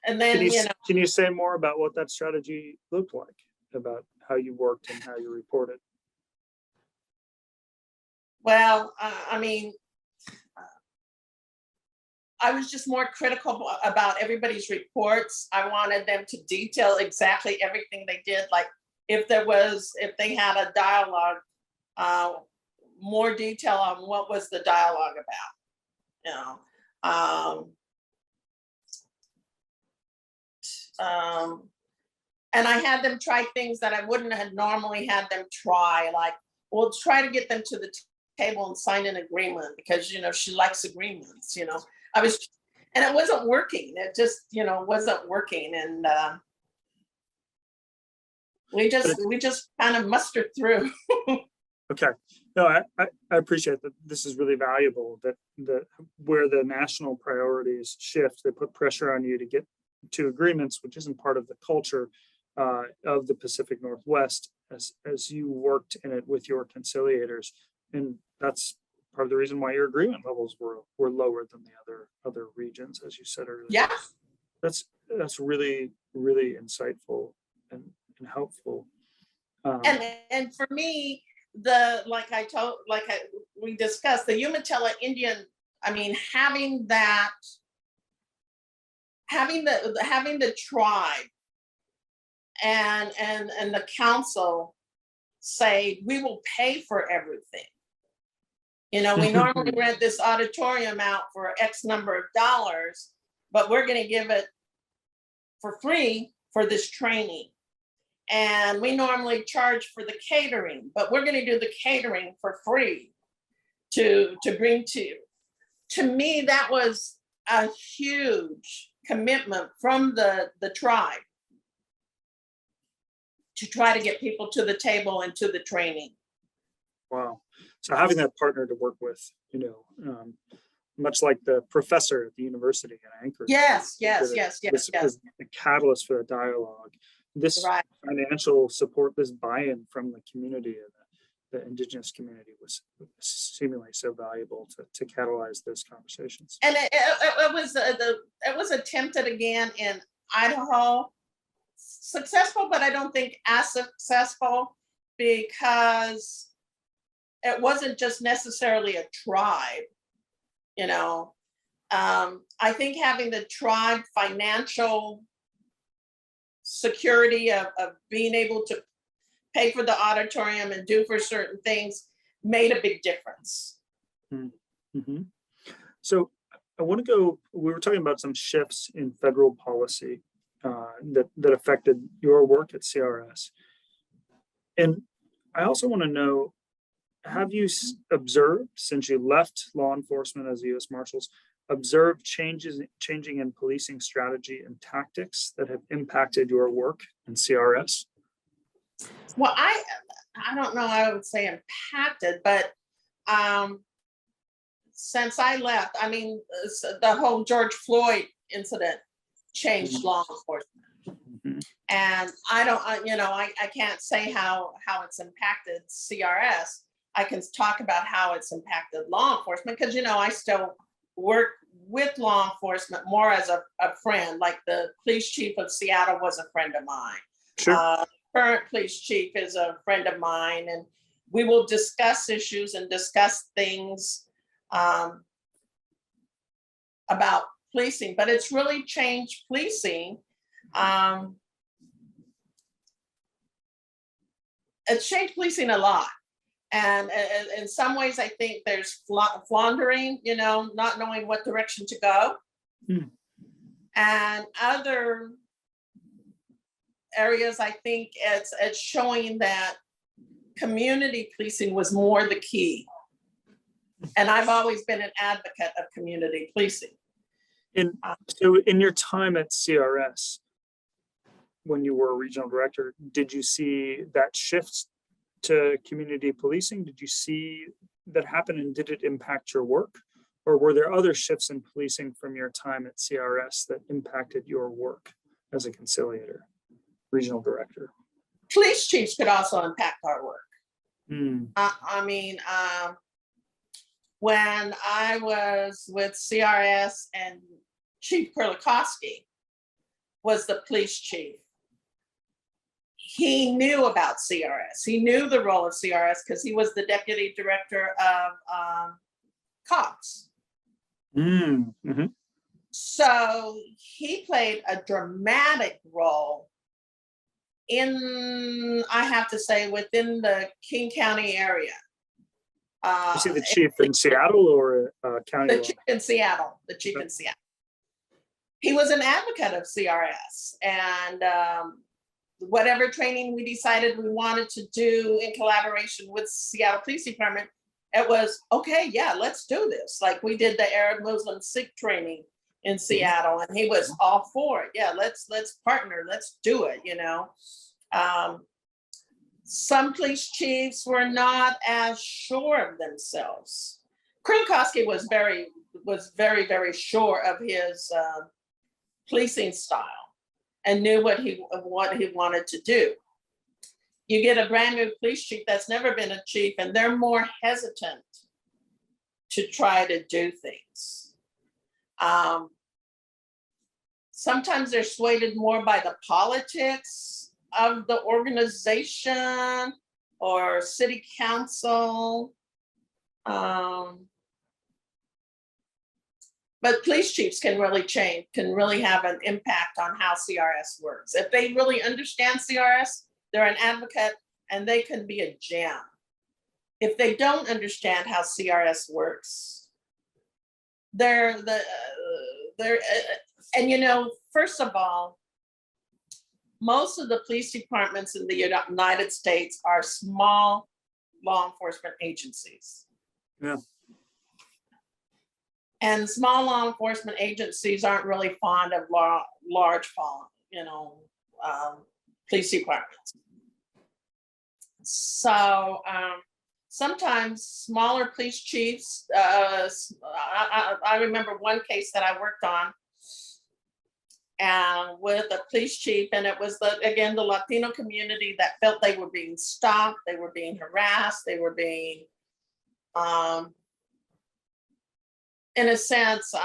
and then, Can you say more about what that strategy looked like, about how you worked and how you reported? well, I was just more critical about everybody's reports. I wanted them to detail exactly everything they did. Like if they had a dialogue, more detail on what was the dialogue about, and I had them try things that I wouldn't have normally had them try. Like, we'll try to get them to the table and sign an agreement because, she likes agreements, and it wasn't working. It just, wasn't working. And we just kind of mustered through. Okay. No, I appreciate that. This is really valuable, that where the national priorities shift, they put pressure on you to get to agreements, which isn't part of the culture of the Pacific Northwest, as you worked in it with your conciliators. And that's part of the reason why your agreement levels were lower than the other regions, as you said earlier. Yeah. That's really, really insightful and helpful. And for me, we discussed, the Umatilla Indian, having the tribe and the council say, we will pay for everything. We normally rent this auditorium out for X number of dollars, but we're going to give it for free for this training. And we normally charge for the catering, but we're going to do the catering for free to bring to you. To me, that was a huge commitment from the tribe to try to get people to the table and to the training. Wow. So having that partner to work with, much like the professor at the university in Anchorage. Yes. Was the catalyst for the dialogue. This right. Financial support, this buy-in from the community and the indigenous community was seemingly so valuable to catalyze those conversations. And it was attempted again in Idaho, successful, but I don't think as successful, because it wasn't just necessarily a tribe. I think having the tribe financial security of being able to pay for the auditorium and do for certain things made a big difference. Mm-hmm. So I want to go, we were talking about some shifts in federal policy that affected your work at CRS. And I also want to know, have you observed, since you left law enforcement as U.S. Marshals, observed changing in policing strategy and tactics that have impacted your work in CRS? Well, I don't know, I would say impacted, but since I left, the whole George Floyd incident changed law enforcement. Mm-hmm. And I can't say how it's impacted CRS. I can talk about how it's impacted law enforcement because, I still work with law enforcement more as a friend. Like the police chief of Seattle was a friend of mine. Sure. Current police chief is a friend of mine, and we will discuss issues and discuss things about policing, but it's really changed policing. It's changed policing a lot. And in some ways, I think there's floundering, not knowing what direction to go. And other areas, I think it's showing that community policing was more the key. And I've always been an advocate of community policing. So in your time at CRS, when you were a regional director, did you see that shift to community policing? Did you see that happen, and did it impact your work? or were there other shifts in policing from your time at CRS that impacted your work as a conciliator, regional director? Police chiefs could also impact our work. Hmm. When I was with CRS and Chief Froehlich was the police chief, he knew about CRS. He knew the role of CRS because he was the deputy director of cops. Mm-hmm. So he played a dramatic role in, I have to say, within the King County area. You see the chief in Seattle or county? The chief in Seattle. The chief in Seattle. He was an advocate of CRS, and whatever training we decided we wanted to do in collaboration with Seattle Police Department, it was okay. Yeah, let's do this. Like we did the Arab Muslim Sikh training in Seattle, and he was all for it. Yeah, let's partner. Let's do it. You know. Some police chiefs were not as sure of themselves. Kronkowski was very, very sure of his policing style and knew what he wanted to do. You get a brand new police chief that's never been a chief, and they're more hesitant to try to do things. Sometimes they're swayed more by the politics of the organization or city council. But police chiefs can really change, can really have an impact on how CRS works. If they really understand CRS, they're an advocate and they can be a gem. If they don't understand how CRS works, and you know, first of all, most of the police departments in the United States are small law enforcement agencies. Yeah. And small law enforcement agencies aren't really fond of large, police departments. So sometimes smaller police chiefs, I remember one case that I worked on and with a police chief, and it was the Latino community that felt they were being stalked, they were being harassed, they were being, in a sense,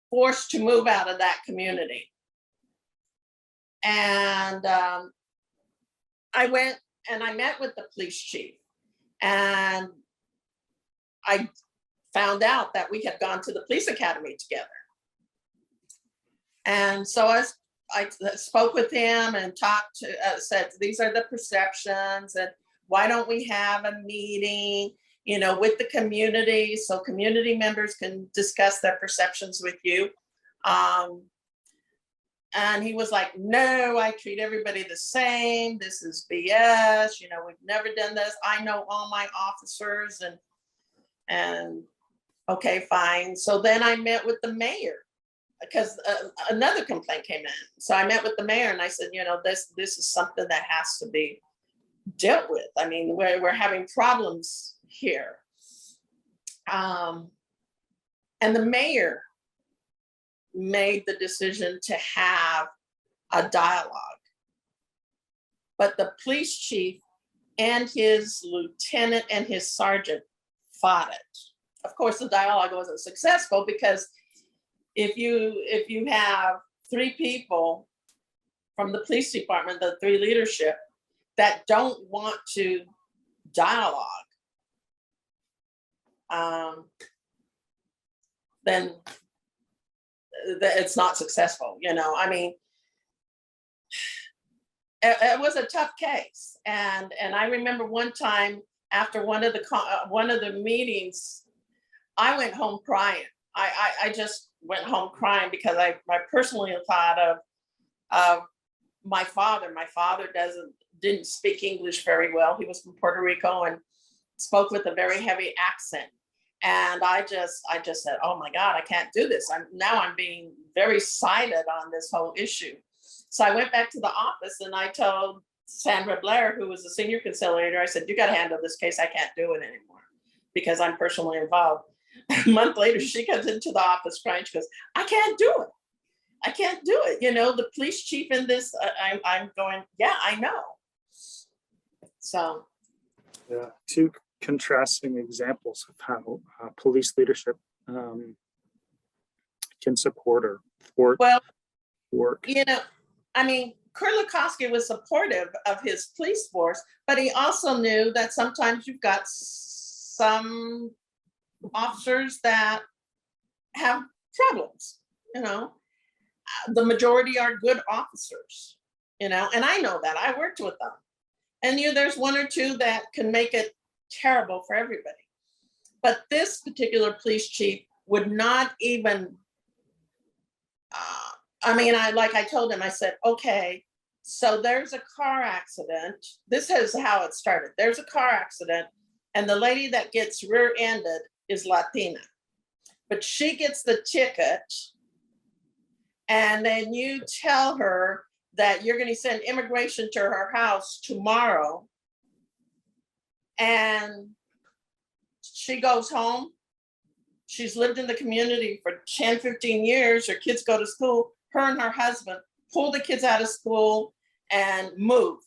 forced to move out of that community. And I went and I met with the police chief, and I found out that we had gone to the police academy together. And so I spoke with him and said, these are the perceptions, and why don't we have a meeting, with the community so community members can discuss their perceptions with you. And he was like, no, I treat everybody the same. This is BS. We've never done this. I know all my officers and okay, fine. So then I met with the mayor because another complaint came in. So I met with the mayor and I said, this is something that has to be dealt with. I mean, we're having problems here. And the mayor made the decision to have a dialogue. But the police chief and his lieutenant and his sergeant fought it. Of course, the dialogue wasn't successful because if you have three people from the police department, the three leadership, that don't want to dialogue, then it's not successful. I mean, it was a tough case. And I remember one time after one of the meetings, I went home crying. I just went home crying because I personally thought of my father. My father didn't speak English very well. He was from Puerto Rico and spoke with a very heavy accent. And I just said, oh my God, I can't do this. I'm being very sided on this whole issue. So I went back to the office and I told Sandra Blair, who was the senior conciliator, I said, you got to handle this case. I can't do it anymore. because I'm personally involved. A month later, she comes into the office crying. She goes, I can't do it. I can't do it. You know, the police chief in this, I'm going, yeah, I know. So. Yeah, two contrasting examples of how police leadership can support or thwart work. You know, I mean, Kurlikowski was supportive of his police force, but he also knew that sometimes you've got some officers that have problems, you know. The majority are good officers, you know, and I know that. I worked with them. And there's one or two that can make it terrible for everybody. But this particular police chief would not even, I told him, I said, okay, so there's a car accident. This is how it started. There's a car accident, and the lady that gets rear-ended is Latina, but she gets the ticket, and then you tell her that you're going to send immigration to her house tomorrow, and she goes home. She's lived in the community for 10, 15 years. Her kids go to school. Her and her husband pull the kids out of school and move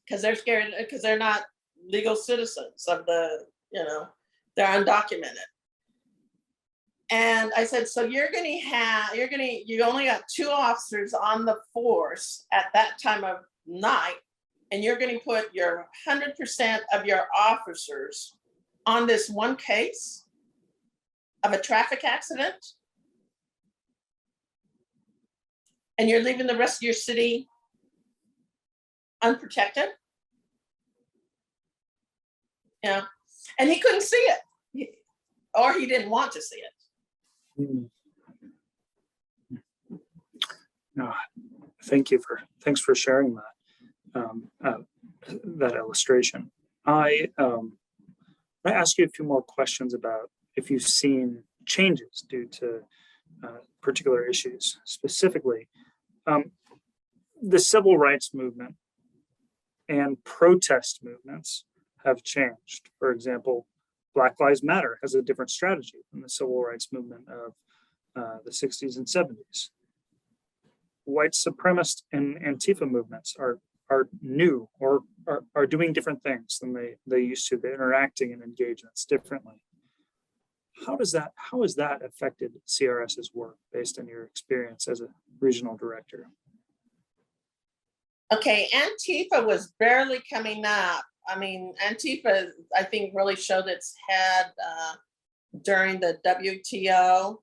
because they're scared, because they're not legal citizens of the, you know, they're undocumented. And I said, so you only got 2 officers on the force at that time of night, and you're going to put your 100% of your officers on this one case of a traffic accident, and you're leaving the rest of your city unprotected? Yeah, and he couldn't see it, or he didn't want to see it. No, thanks for sharing that illustration. I ask you a few more questions about if you've seen changes due to particular issues. Specifically, the civil rights movement and protest movements have changed. For example, Black Lives Matter has a different strategy than the civil rights movement of the 60s and 70s. White supremacist and Antifa movements are new or are doing different things than they used to. They're interacting in engagements differently. How has that affected CRS's work based on your experience as a regional director? Okay, Antifa was barely coming up. I mean, Antifa, I think, really showed its head during the WTO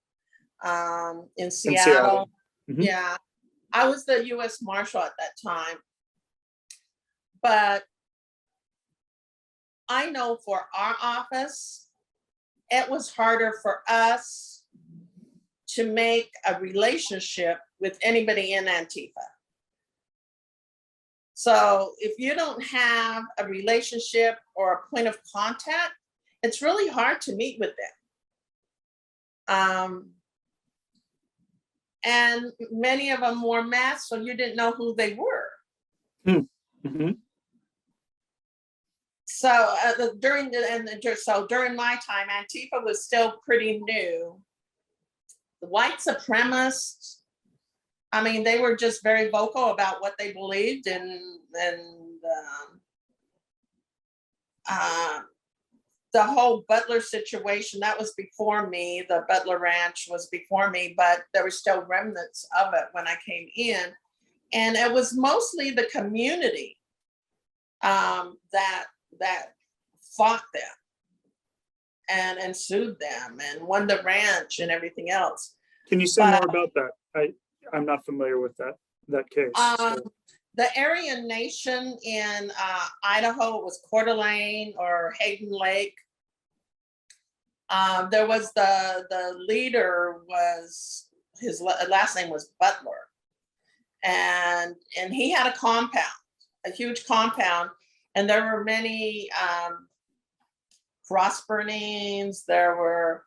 in Seattle. Mm-hmm. Yeah, I was the U.S. Marshal at that time. But I know for our office, it was harder for us to make a relationship with anybody in Antifa. So if you don't have a relationship or a point of contact, it's really hard to meet with them. And many of them wore masks, so you didn't know who they were. Mm-hmm. So during my time, Antifa was still pretty new. The white supremacists, I mean, they were just very vocal about what they believed, and the whole Butler situation, that was before me. The Butler Ranch was before me, but there were still remnants of it when I came in. And it was mostly the community that fought them and sued them and won the ranch and everything else. Can you say more about that? I'm not familiar with that case. The Aryan Nation in Idaho was Coeur d'Alene or Hayden Lake. There was the leader was, his last name was Butler, and he had a compound, a huge compound, and there were many cross burnings. There were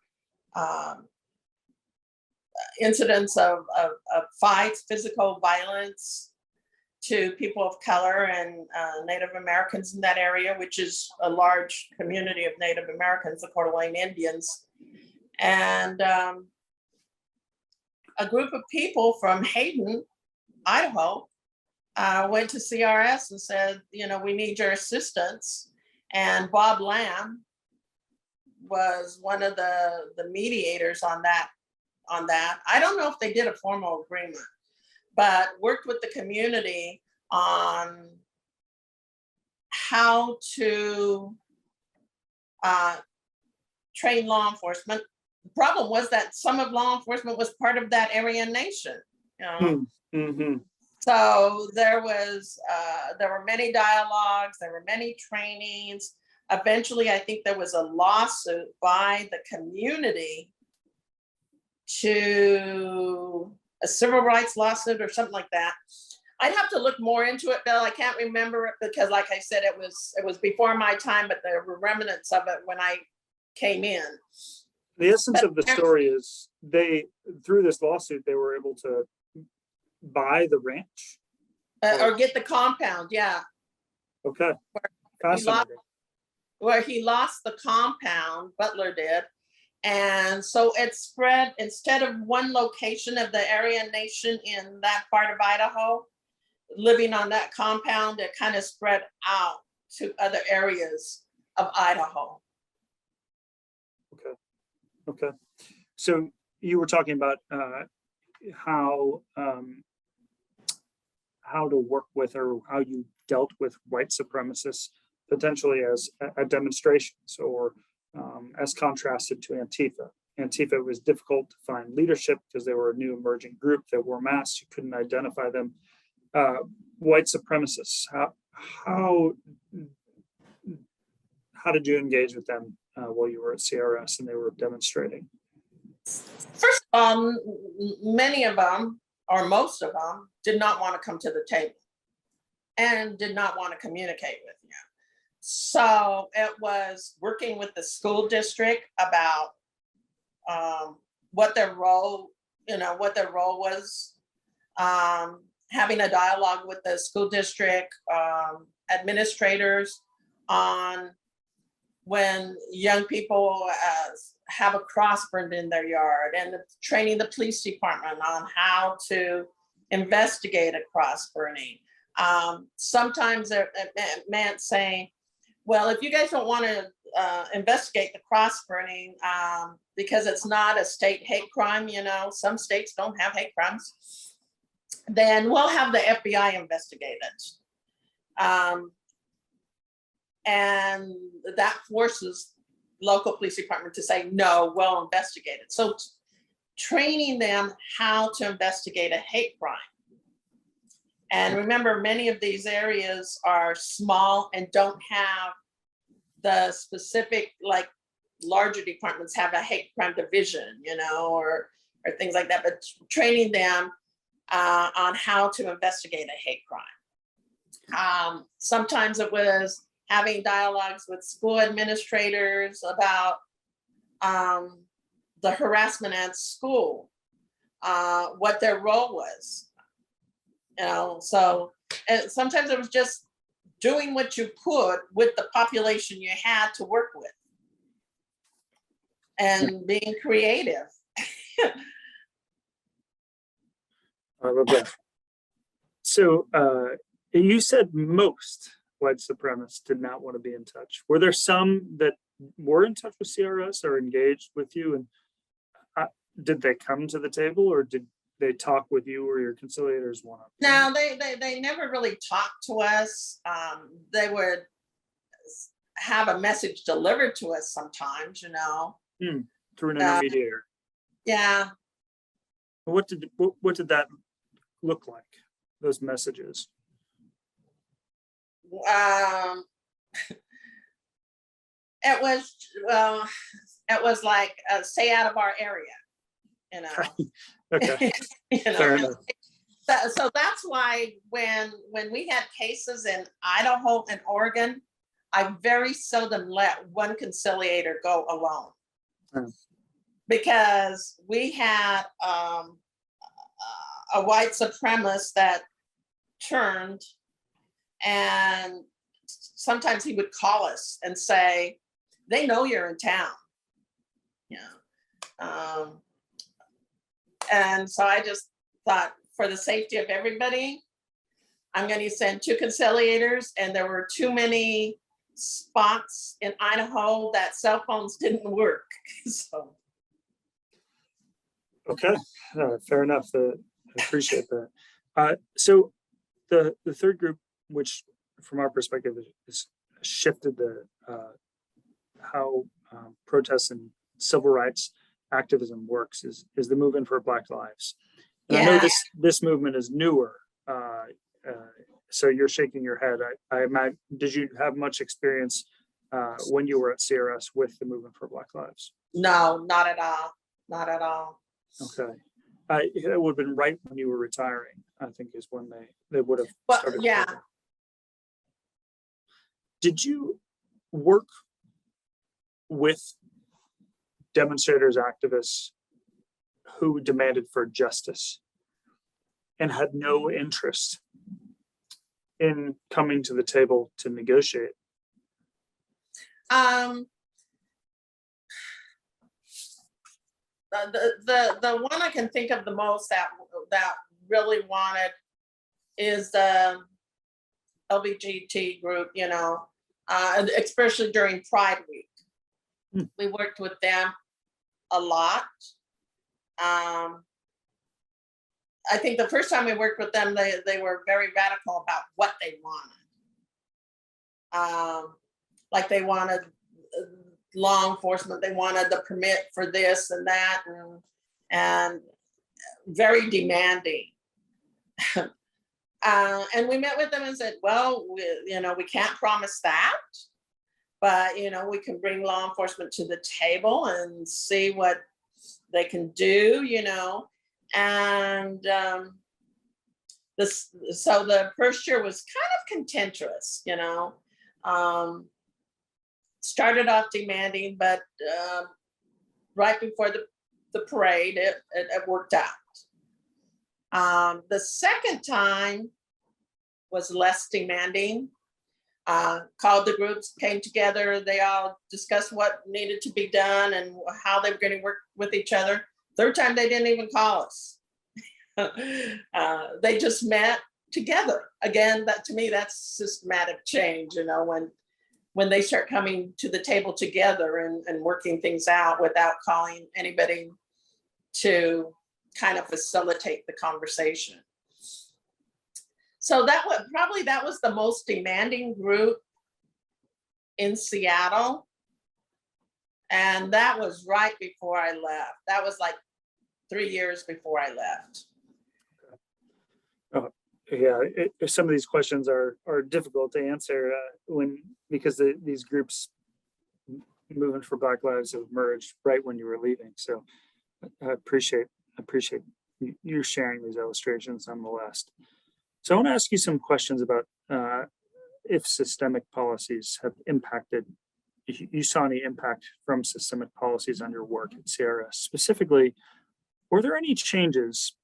incidents of fights, physical violence, to people of color and Native Americans in that area, which is a large community of Native Americans, the Coeur d'Alene Indians. And a group of people from Hayden, Idaho, went to CRS and said, you know, we need your assistance. And Bob Lamb was one of the mediators on that. I don't know if they did a formal agreement, but worked with the community on how to train law enforcement. The problem was that some of law enforcement was part of that Aryan Nation. You know? Mm-hmm. So there were many dialogues, there were many trainings. Eventually, I think there was a lawsuit by the community to a civil rights lawsuit or something like that. I'd have to look more into it, Bill. I can't remember it because, like I said, it was before my time, but there were remnants of it when I came in. The essence of the story is through this lawsuit, they were able to buy the ranch? Or get the compound, yeah. Okay, fascinating. Where he lost the compound, Butler did. And so it spread, instead of one location of the Aryan Nation in that part of Idaho, living on that compound, it kind of spread out to other areas of Idaho. Okay. So you were talking about how to work with, or how you dealt with white supremacists potentially as at demonstrations, or as contrasted to Antifa. Antifa was difficult to find leadership because they were a new emerging group that wore masks. You couldn't identify them. White supremacists, how did you engage with them while you were at CRS and they were demonstrating? First of all, many of them, or most of them, did not want to come to the table and did not want to communicate with you. So it was working with the school district about what their role was, having a dialogue with the school district administrators on when young people have a cross burned in their yard, and training the police department on how to investigate a cross burning. Sometimes it meant saying, well, if you guys don't want to investigate the cross burning because it's not a state hate crime, you know, some states don't have hate crimes, then we'll have the FBI investigate it. And that forces local police department to say, no, we'll investigate it. So training them how to investigate a hate crime. And remember, many of these areas are small and don't have the specific, like larger departments have a hate crime division, you know, or things like that, but training them on how to investigate a hate crime. Sometimes it was having dialogues with school administrators about the harassment at school, what their role was, you know. So sometimes it was just doing what you could with the population you had to work with and being creative. I love that. So you said most white supremacists did not want to be in touch. Were there some that were in touch with CRS or engaged with you? And did they come to the table, or did they talk with you or your conciliators one-on-one? No, they never really talked to us. They would have a message delivered to us sometimes, you know. Through an intermediary. Yeah. What did that look like, those messages? It was like stay out of our area, you know. Okay. You know? Fair enough. So that's why when we had cases in Idaho and Oregon, I very seldom let one conciliator go alone. Because we had a white supremacist that turned, and sometimes he would call us and say, they know you're in town. And so I just thought, for the safety of everybody, I'm going to send 2 conciliators, and there were too many spots in Idaho that cell phones didn't work. So. Okay, fair enough. I appreciate that. So the third group, which from our perspective is shifted the how protests and civil rights activism works, is the movement for Black Lives. And I know this movement is newer. So you're shaking your head. I imagine, did you have much experience when you were at CRS with the movement for Black Lives? No, not at all. Not at all. Okay. It would have been right when you were retiring, I think, is when they would have started. Yeah. Did you work with demonstrators, activists who demanded for justice and had no interest in coming to the table to negotiate? The one I can think of the most that really wanted is the LGBT group, especially during Pride Week. We worked with them a lot. I think the first time we worked with them, they were very radical about what they wanted. Like they wanted law enforcement, they wanted the permit for this and that, and very demanding. And we met with them and said, well, we can't promise that, but we can bring law enforcement to the table and see what they can do, and so the first year was kind of contentious, started off demanding, but right before the parade, it worked out. The second time was less demanding. Called the groups, came together, they all discussed what needed to be done and how they were going to work with each other. Third time, they didn't even call us. They just met together. Again, that to me, that's systematic change, when they start coming to the table together and working things out without calling anybody to kind of facilitate the conversation. So that was the most demanding group in Seattle. And that was right before I left. That was like 3 years before I left. Yeah, some of these questions are difficult to answer because these groups, movement for Black Lives, have emerged right when you were leaving. So I appreciate you sharing these illustrations nonetheless. So I want to ask you some questions about if systemic policies have impacted. You saw any impact from systemic policies on your work at CRS? Specifically, were there any changes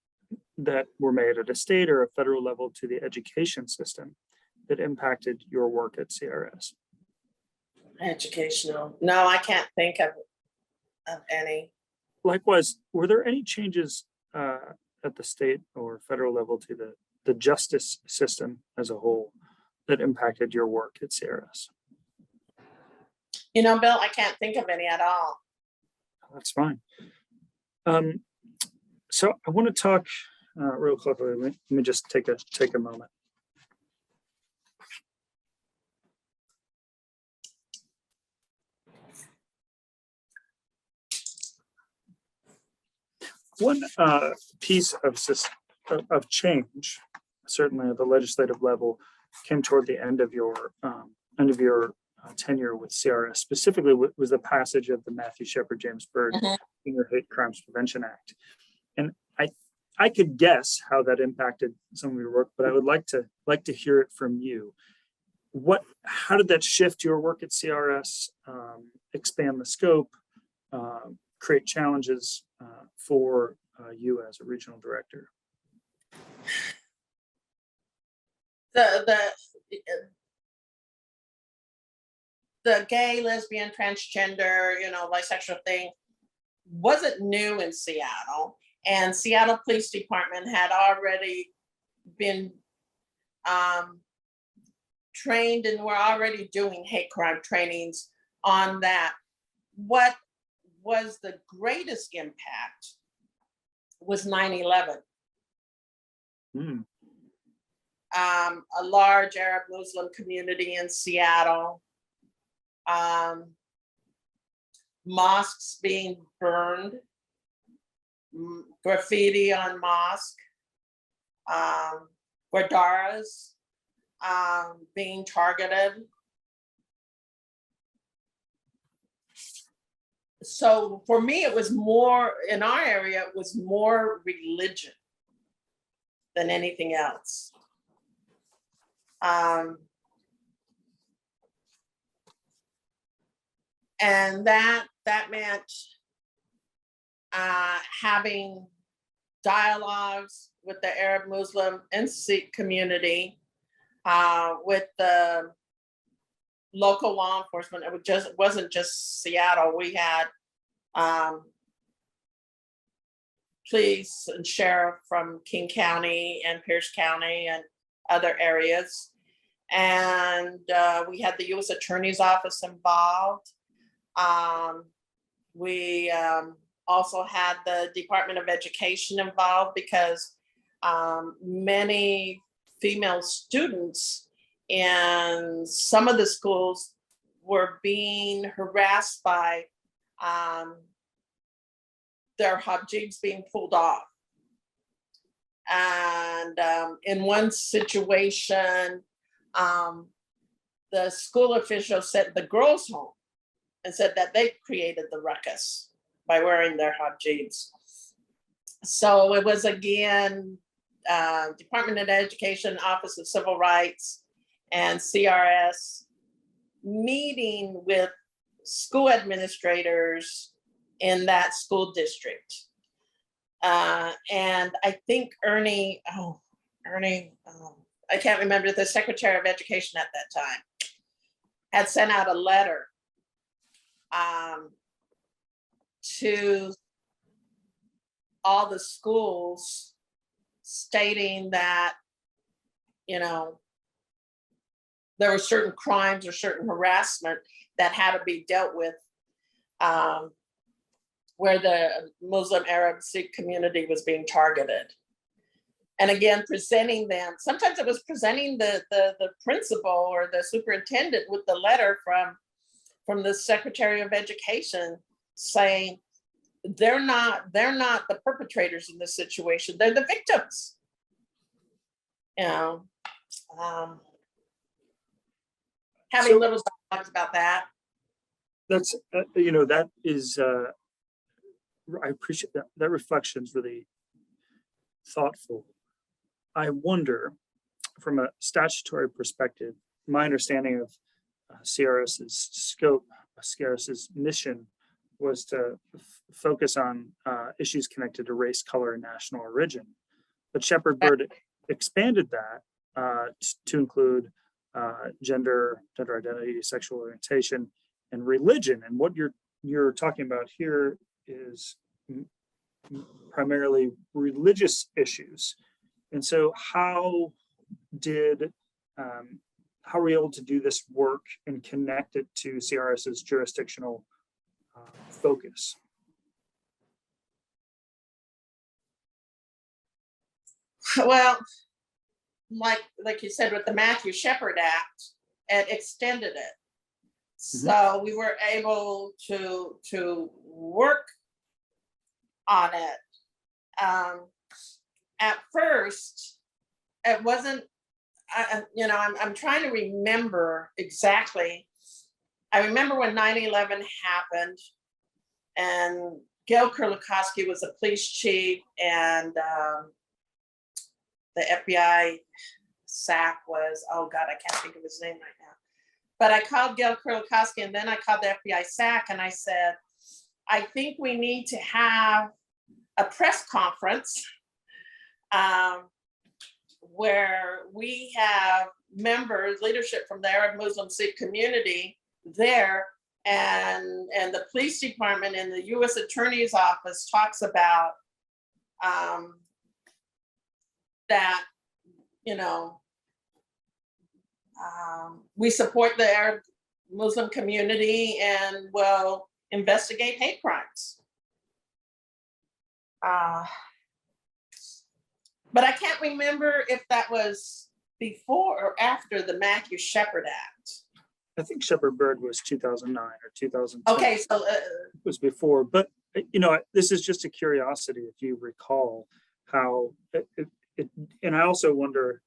that were made at a state or a federal level to the education system that impacted your work at CRS? Educational? No, I can't think of any. Likewise, were there any changes at the state or federal level to the justice system as a whole that impacted your work at CRS? Bill, I can't think of any at all. That's fine. So I want to talk real quickly. Let me just take a moment. One piece of change, certainly at the legislative level, came toward the end of your tenure with CRS. Specifically, was the passage of the Matthew Shepard James Byrd Senior Hate Crimes Prevention Act, and I could guess how that impacted some of your work, but I would like to hear it from you. How did that shift your work at CRS? Expand the scope, create challenges for you as a regional director? the gay, lesbian, transgender, bisexual thing wasn't new in Seattle. And Seattle Police Department had already been trained and were already doing hate crime trainings on that. What was the greatest impact was 9/11. A large Arab Muslim community in Seattle, mosques being burned, graffiti on mosque, guardaras being targeted. So for me, it was more, in our area, it was more religion than anything else. And that meant having dialogues with the Arab, Muslim, and Sikh community, with the local law enforcement. It wasn't just Seattle. We had police and sheriff from King County and Pierce County and other areas. And we had the U.S. Attorney's Office involved. We also had the Department of Education involved because many female students in some of the schools were being harassed by their hijabs being pulled off. And in one situation, the school official sent the girls home and said that they created the ruckus by wearing their hijabs. So it was again, Department of Education, Office of Civil Rights, and CRS meeting with school administrators in that school district. And I think Ernie, I can't remember, the Secretary of Education at that time, had sent out a letter to all the schools stating that, there were certain crimes or certain harassment that had to be dealt with, where the Muslim Arab Sikh community was being targeted. And again, presenting them, sometimes it was presenting the principal or the superintendent with the letter from the Secretary of Education saying, they're not the perpetrators in this situation, they're the victims. Having little dialogues about that. That's, that is, I appreciate that. That reflection is really thoughtful. I wonder, from a statutory perspective, my understanding of CRS's scope, CRS's mission was to focus on issues connected to race, color, and national origin. But Shepherd-Bird expanded that to include gender identity, sexual orientation, and religion. And what you're talking about here is primarily religious issues. And so how were you able to do this work and connect it to CRS's jurisdictional focus? Well, like you said, with the Matthew Shepard Act, it extended it. So we were able to work on it. At first, it wasn't, I'm trying to remember exactly. I remember when 9/11 happened and Gail Kurlikowski was a police chief and the FBI SAC was, oh God, I can't think of his name right now. But I called Gail Kurlikowski and then I called the FBI SAC and I said, I think we need to have a press conference where we have members, leadership from the Arab Muslim Sikh community there, and the police department and the U.S. Attorney's Office talks about that, you know, we support the Arab Muslim community and will investigate hate crimes. But I can't remember if that was before or after the Matthew Shepard Act. I think Shepard-Byrd was 2009 or 2010. Okay, so It was before, but you know, this is just a curiosity. If you recall how and I also wonder,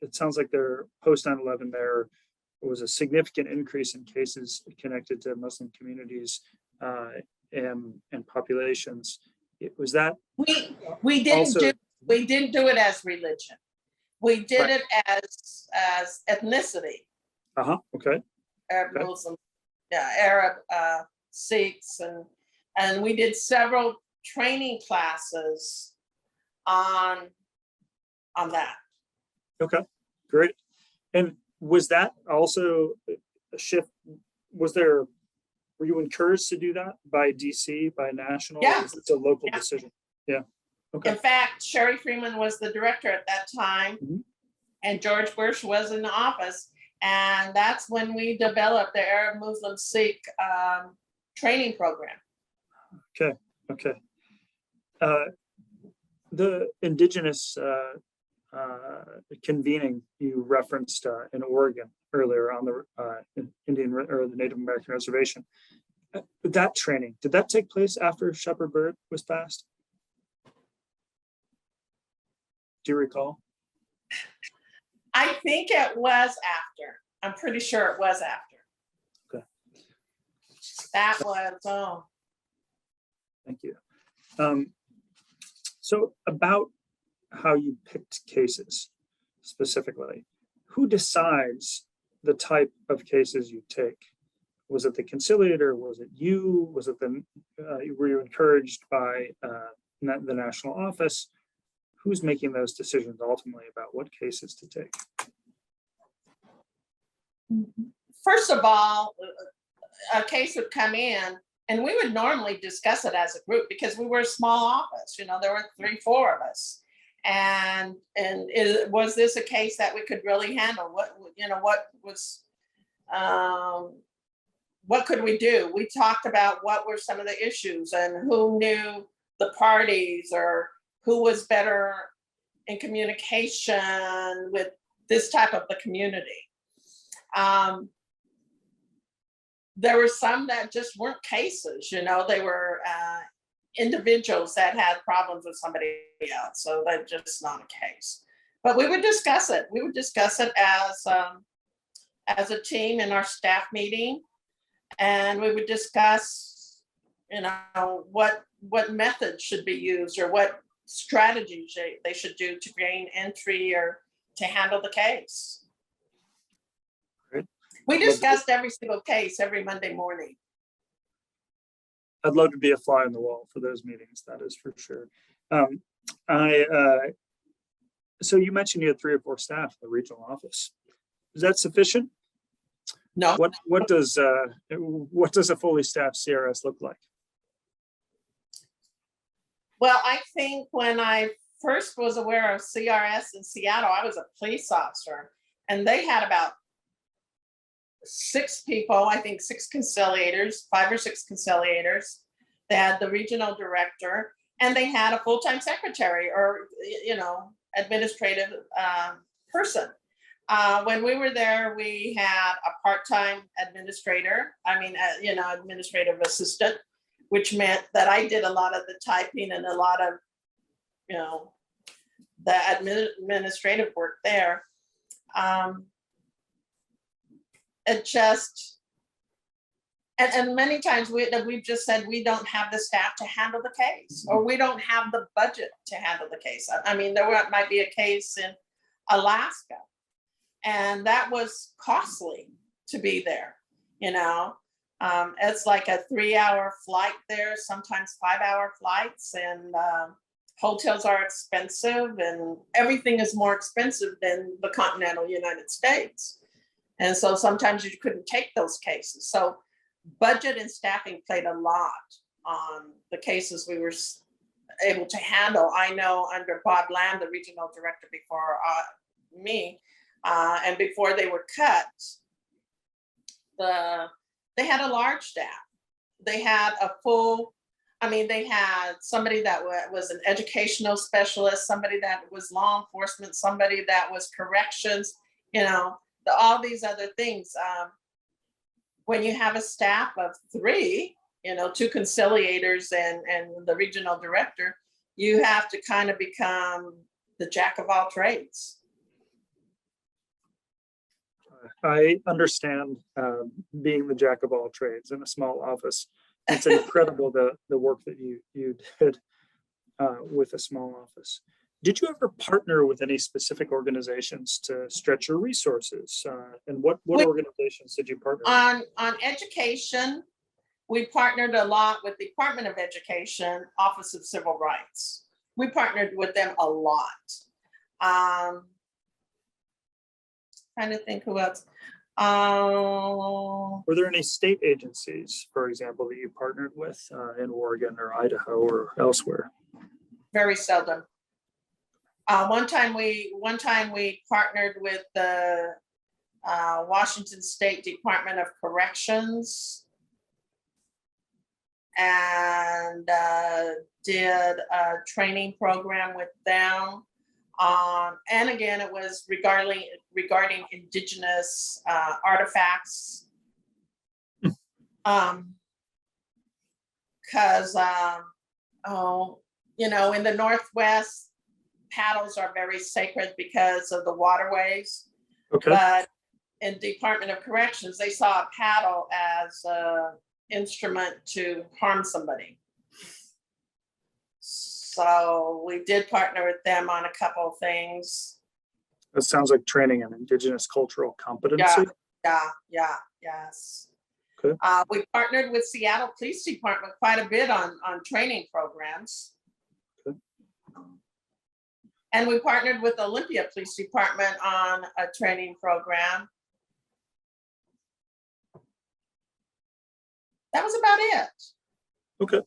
it sounds like there post 9/11 there was a significant increase in cases connected to Muslim communities and populations. Was that we didn't also, do it as religion. We did right, it as ethnicity. okay, Arab okay, Muslim, yeah, Arab Sikhs, and we did several training classes on that. okay, great. And was that also a shift? Were you encouraged to do that by DC, by national? Yeah. Or was it a local Yeah. decision? Yeah. Okay. In fact, Sherry Freeman was the director at that time, Mhm. and George Bush was in the office. And that's when we developed the Arab Muslim Sikh training program. Okay. Okay. The indigenous convening you referenced in Oregon earlier on the Indian or the Native American reservation. That training, did that take place after Shepard-Byrd was passed? Do you recall? I think it was after. I'm pretty sure it was after. Okay. That was, Thank you. So about how you picked cases specifically, who decides the type of cases you take? Was it the conciliator? Was it you? Was it were you encouraged by the national office? Who's making those decisions ultimately about what cases to take? first of all, a case would come in and we would normally discuss it as a group because we were a small office, you know, there were 3-4 of us. And was this a case that we could really handle? What could we do? We talked about what were some of the issues and who knew the parties or who was better in communication with this type of the community. There were some that just weren't cases, you know, they were individuals that had problems with somebody else, so that's just not a case. But we would discuss it. We would discuss it as a team in our staff meeting, and we would discuss, you know, what methods should be used or what strategies they should do to gain entry or to handle the case. Great. We discussed every single case every Monday morning. I'd love to be a fly on the wall for those meetings, that is for sure. So you mentioned you had 3 or 4 staff in the regional office. Is that sufficient? No. What does a fully staffed CRS look like? Well, I think when I first was aware of CRS in Seattle, I was a police officer, and they had about 6 people, I think 6 conciliators, 5 or 6 conciliators. They had the regional director, and they had a full-time secretary or, you know, administrative person. When we were there, we had a part-time administrator, you know, administrative assistant, which meant that I did a lot of the typing and a lot of, you know, the administrative work there. It just, and many times we've just said we don't have the staff to handle the case, or we don't have the budget to handle the case. I mean, might be a case in Alaska, and that was costly to be there, you know. It's like a 3-hour flight there, sometimes 5-hour flights, and hotels are expensive and everything is more expensive than the continental United States. And so sometimes you couldn't take those cases. So budget and staffing played a lot on the cases we were able to handle. I know under Bob Lamb, the regional director before me, and before they were cut, they had a large staff. They had a full, they had somebody that was an educational specialist, somebody that was law enforcement, somebody that was corrections, all these other things. When you have a staff of 3, 2 conciliators and the regional director, you have to kind of become the jack of all trades. I understand being the jack of all trades in a small office. It's incredible the work that you did with a small office. Did you ever partner with any specific organizations to stretch your resources? And what organizations did you partner with? On education, we partnered a lot with the Department of Education, Office of Civil Rights. We partnered with them a lot. Trying to think who else. Were there any state agencies, for example, that you partnered with in Oregon or Idaho or elsewhere? Very seldom. One time we partnered with the Washington State Department of Corrections and did a training program with them. And again, it was regarding indigenous artifacts. Because, in the Northwest, paddles are very sacred because of the waterways. Okay. But in Department of Corrections, they saw a paddle as an instrument to harm somebody. So we did partner with them on a couple of things. That sounds like training an indigenous cultural competency. Yes. Okay. We partnered with Seattle Police Department quite a bit on training programs. Okay. And we partnered with Olympia Police Department on a training program. That was about it. Okay.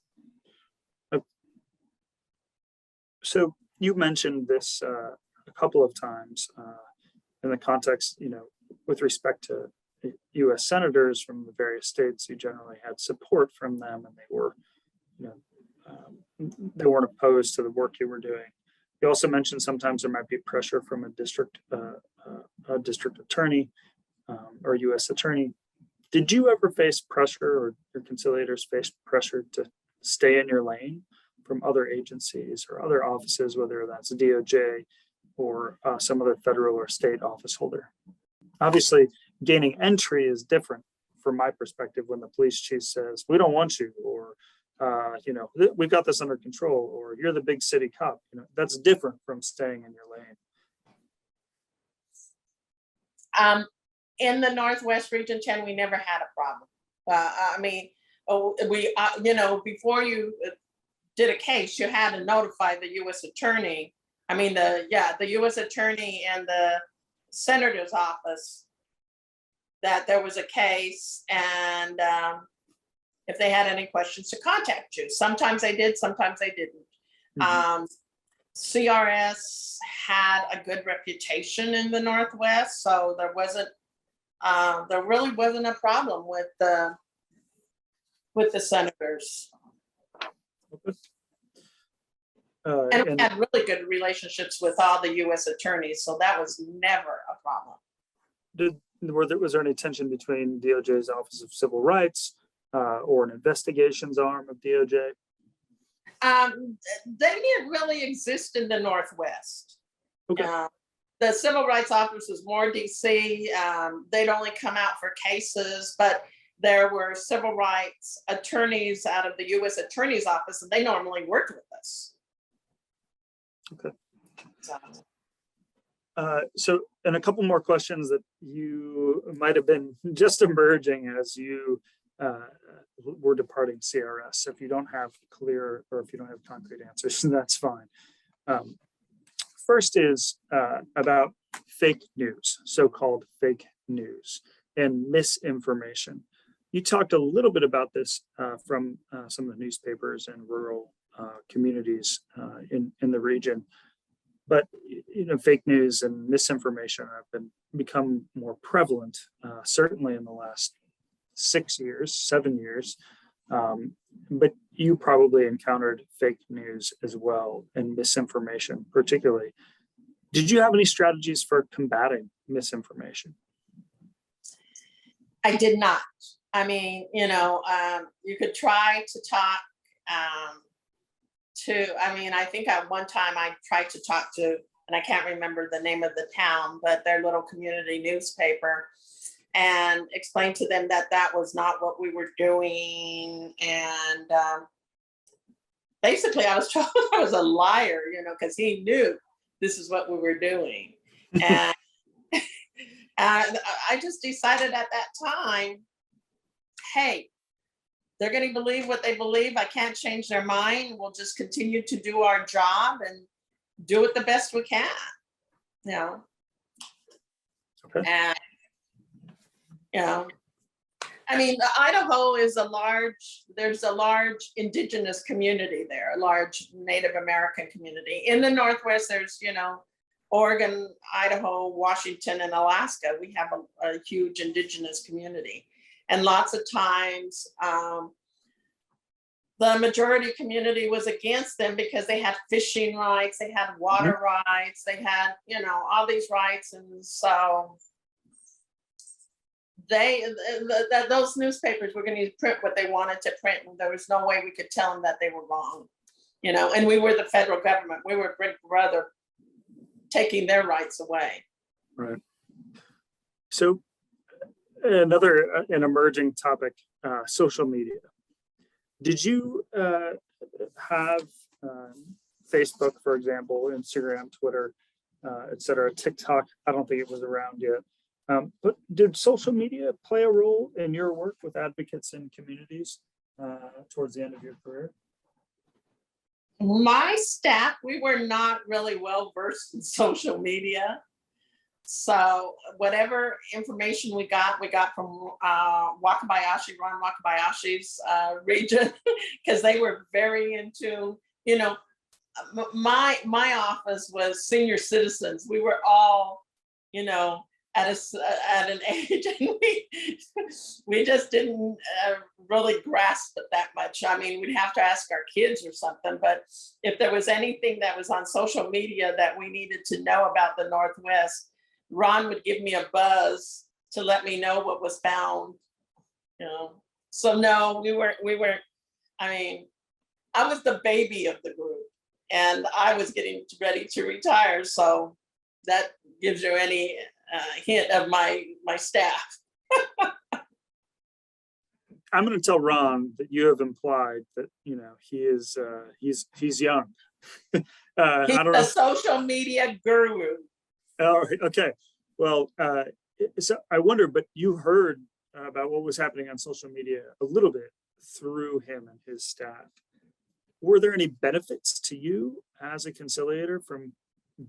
So you mentioned this a couple of times in the context, with respect to U.S. senators from the various states. You generally had support from them, and they were, they weren't opposed to the work you were doing. You also mentioned sometimes there might be pressure from a district attorney or U.S. attorney. Did you ever face pressure, or your conciliators face pressure to stay in your lane from other agencies or other offices, whether that's a DOJ or some other federal or state office holder? Obviously, gaining entry is different from my perspective when the police chief says, "We don't want you," or "We've got this under control," or "You're the big city cop." That's different from staying in your lane. In the Northwest Region 10, we never had a problem. Before you did a case, you had to notify the U.S. attorney. The U.S. attorney and the senator's office that there was a case, and if they had any questions, to contact you. Sometimes they did, sometimes they didn't. Mm-hmm. CRS had a good reputation in the Northwest, so there really wasn't a problem with the senators. And we had really good relationships with all the U.S. attorneys, so that was never a problem. Was there any tension between DOJ's Office of Civil Rights or an investigations arm of DOJ? They didn't really exist in the Northwest. Okay. The Civil Rights Office was more DC. They'd only come out for cases, but there were civil rights attorneys out of the U.S. Attorney's Office, and they normally worked with us. Okay. So, and a couple more questions that you might have been just emerging as you we're departing CRS. So if you don't have clear, or if you don't have concrete answers, that's fine. First is about fake news, so-called fake news and misinformation. You talked a little bit about this from some of the newspapers and rural communities in the region, but fake news and misinformation have become more prevalent, certainly in the last 6 years, 7 years. But you probably encountered fake news as well, and misinformation particularly. Did you have any strategies for combating misinformation? I did not. I mean, you could try to talk I think at one time I tried to talk to, and I can't remember the name of the town, but their little community newspaper, and explain to them that that was not what we were doing. And basically I was told I was a liar, because he knew this is what we were doing. And I just decided at that time, hey, they're going to believe what they believe. I can't change their mind. We'll just continue to do our job and do it the best we can, Okay. And I mean, Idaho is there's a large indigenous community there, a large Native American community. In the Northwest, there's, Oregon, Idaho, Washington, and Alaska. We have a huge indigenous community. And lots of times, the majority community was against them because they had fishing rights, they had water rights, they had, all these rights. And so those newspapers were going to print what they wanted to print, and there was no way we could tell them that they were wrong, and we were the federal government. We were Big Brother taking their rights away. Right. So an emerging topic, social media. Did you have Facebook, for example, Instagram, Twitter, et cetera, TikTok? I don't think it was around yet. But did social media play a role in your work with advocates and communities towards the end of your career? My staff, we were not really well versed in social media. So whatever information we got from Ron Wakabayashi's region, because they were very into, my office was senior citizens. We were all, at an age, and we just didn't really grasp it that much. I mean, we'd have to ask our kids or something, but if there was anything that was on social media that we needed to know about the Northwest, Ron would give me a buzz to let me know what was found, So no, we weren't, I mean, I was the baby of the group and I was getting ready to retire. So that gives you any hint of my staff. I'm going to tell Ron that you have implied that, he is, he's young. He's a social media guru. Oh, okay. Well, so I wonder, but you heard about what was happening on social media a little bit through him and his staff. Were there any benefits to you as a conciliator from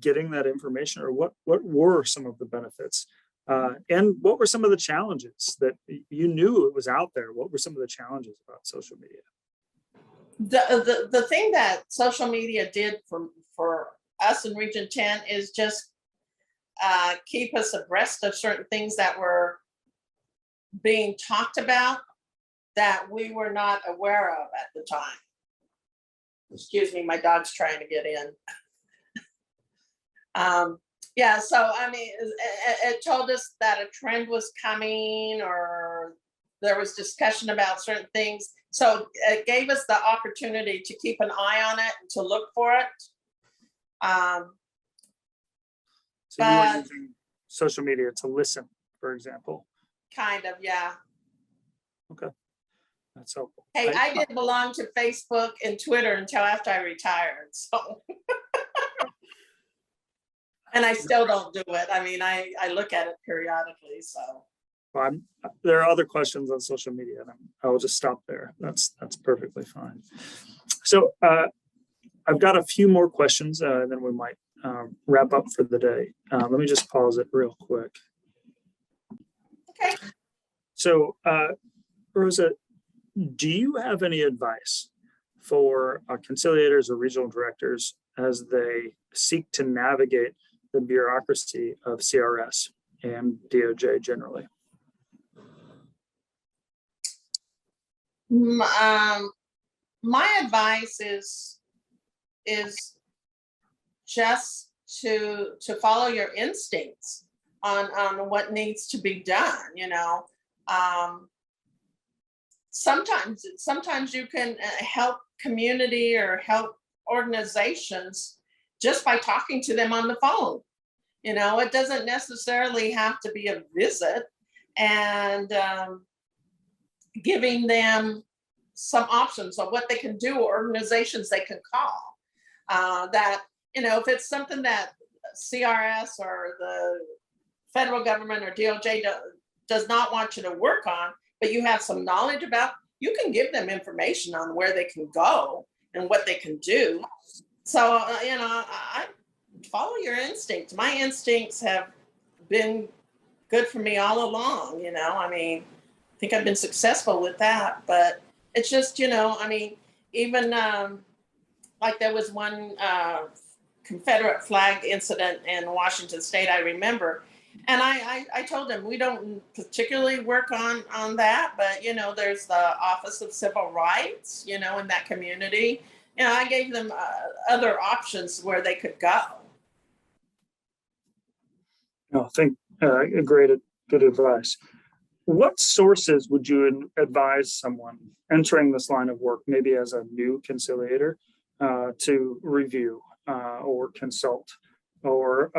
getting that information, or what were some of the benefits? And what were some of the challenges that you knew it was out there? What were some of the challenges about social media? The thing that social media did for us in Region 10 is just keep us abreast of certain things that were being talked about that we were not aware of at the time. Excuse me, my dog's trying to get in. Yeah, so I mean, it told us that a trend was coming, or there was discussion about certain things. So it gave us the opportunity to keep an eye on it and to look for it. So you were using social media to listen, for example? Kind of, yeah. Okay, that's helpful. Hey, I didn't belong to Facebook and Twitter until after I retired, so. And I still don't do it. I mean, I look at it periodically, so. Well, there are other questions on social media, and I will just stop there. That's perfectly fine. So I've got a few more questions, and then we might wrap up for the day. Let me just pause it real quick. Okay. So, Rosa, do you have any advice for conciliators or regional directors as they seek to navigate the bureaucracy of CRS and DOJ generally? My advice is just to follow your instincts on what needs to be done. You know, sometimes you can help community or help organizations just by talking to them on the phone. You know, it doesn't necessarily have to be a visit, and giving them some options of what they can do, organizations they can call. That, you know, if it's something that CRS or the federal government or DOJ does not want you to work on, but you have some knowledge about, you can give them information on where they can go and what they can do. So, you know, I follow your instincts. My instincts have been good for me all along, you know. I mean, I think I've been successful with that, but it's just, you know, I mean, even like there was one Confederate flag incident in Washington State, I remember. And I told them, we don't particularly work on that, but, you know, there's the Office of Civil Rights, you know, in that community. You know, I gave them other options where they could go. I think good advice. What sources would you advise someone entering this line of work, maybe as a new conciliator, to review or consult, or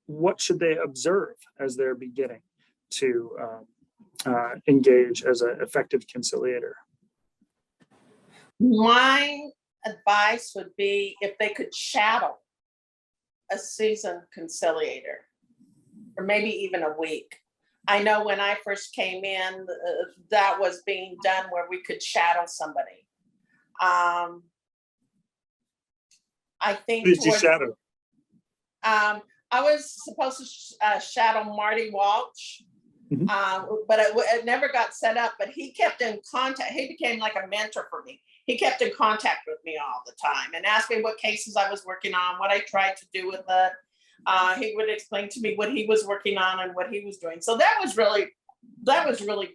what should they observe as they're beginning to engage as an effective conciliator? My advice would be if they could shadow a seasoned conciliator, or maybe even a week. I know when I first came in, that was being done where we could shadow somebody. I think. Who did you shadow? I was supposed to shadow Marty Walsh, but it never got set up. But he kept in contact. He became like a mentor for me. He kept in contact with me all the time and asked me what cases I was working on, what I tried to do with it. He would explain to me what he was working on and what he was doing. So that was really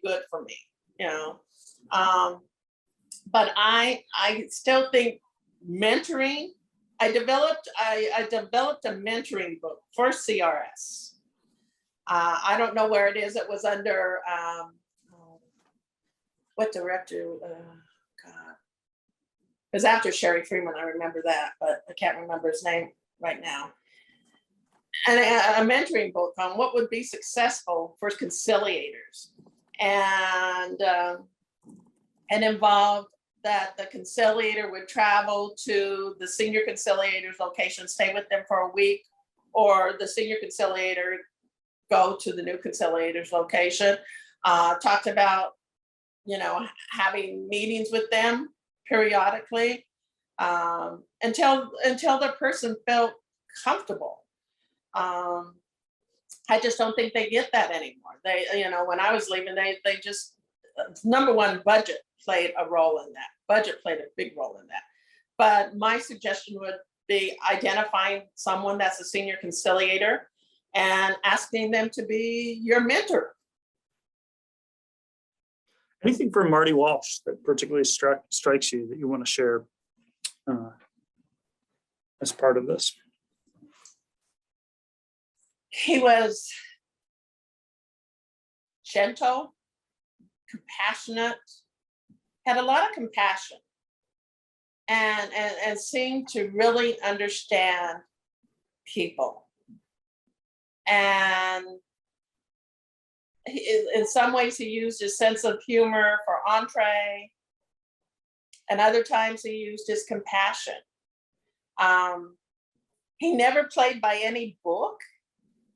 good for me, you know. But I still think mentoring. I developed a mentoring book for CRS. I don't know where it is. It was under what director? God, it was after Sherry Freeman. I remember that, but I can't remember his name right now. And a mentoring book on what would be successful for conciliators, and involved that the conciliator would travel to the senior conciliator's location, stay with them for a week, or the senior conciliator go to the new conciliator's location. Talked about, you know, having meetings with them periodically until the person felt comfortable. I just don't think they get that anymore. They, you know, when I was leaving, they just, number one, budget played a role in that. Budget played a big role in that. But my suggestion would be identifying someone that's a senior conciliator and asking them to be your mentor. Anything from Marty Walsh that particularly strikes you that you want to share as part of this? He was gentle, compassionate, had a lot of compassion, and seemed to really understand people. And in some ways, he used his sense of humor for entree, and other times he used his compassion. He never played by any book.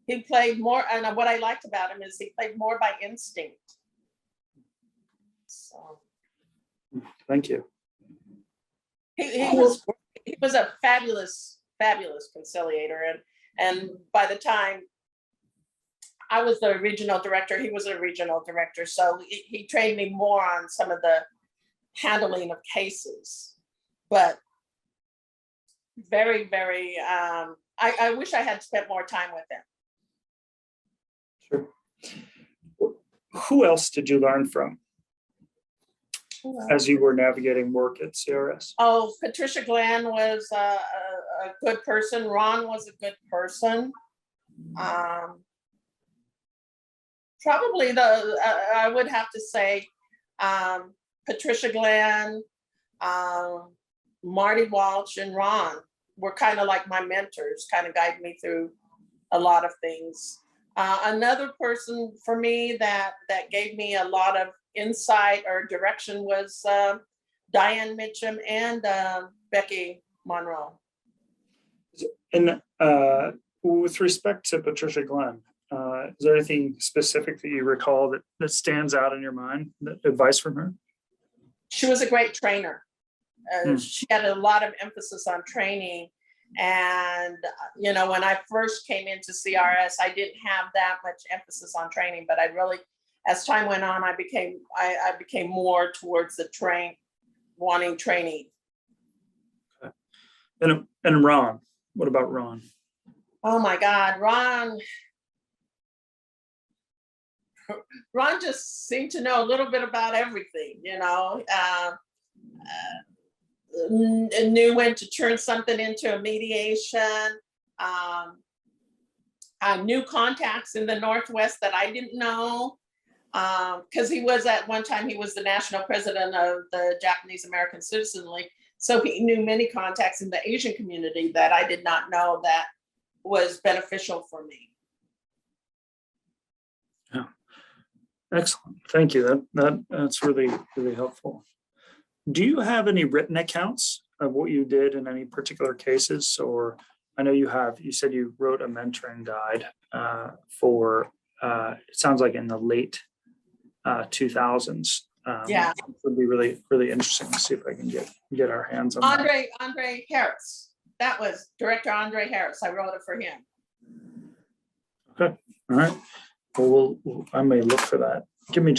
He played more, and what I liked about him is he played more by instinct. So Thank you. he Cool. was a fabulous conciliator, and by the time I was the regional director, he was a regional director, so he trained me more on some of the handling of cases. But very, I wish I had spent more time with him. Sure. Who else did you learn from as you were navigating work at CRS? Oh, Patricia Glenn was a good person. Ron was a good person. Probably I would have to say Patricia Glenn, Marty Walsh, and Ron were kind of like my mentors, kind of guide me through a lot of things. Another person for me that gave me a lot of insight or direction was Diane Mitchum and Becky Monroe. And with respect to Patricia Glenn, is there anything specific that you recall that stands out in your mind, that advice from her? She was a great trainer. She had a lot of emphasis on training. And, you know, when I first came into CRS, I didn't have that much emphasis on training, but I really, as time went on, I became more towards the wanting training. Okay. And Ron, what about Ron? Oh my God, Ron just seemed to know a little bit about everything, you know. Knew when to turn something into a mediation. I knew contacts in the Northwest that I didn't know, because he was at one time, he was the national president of the Japanese American Citizen League. So he knew many contacts in the Asian community that I did not know that was beneficial for me. Yeah, excellent. Thank you. That's really, really helpful. Do you have any written accounts of what you did in any particular cases? Or I know you said you wrote a mentoring guide for, it sounds like in the late 2000s. Yeah. It would be really, really interesting to see if I can get our hands on that. Andre Harris. That was Director Andre Harris. I wrote it for him. Okay. All right. Well, I may look for that. Give me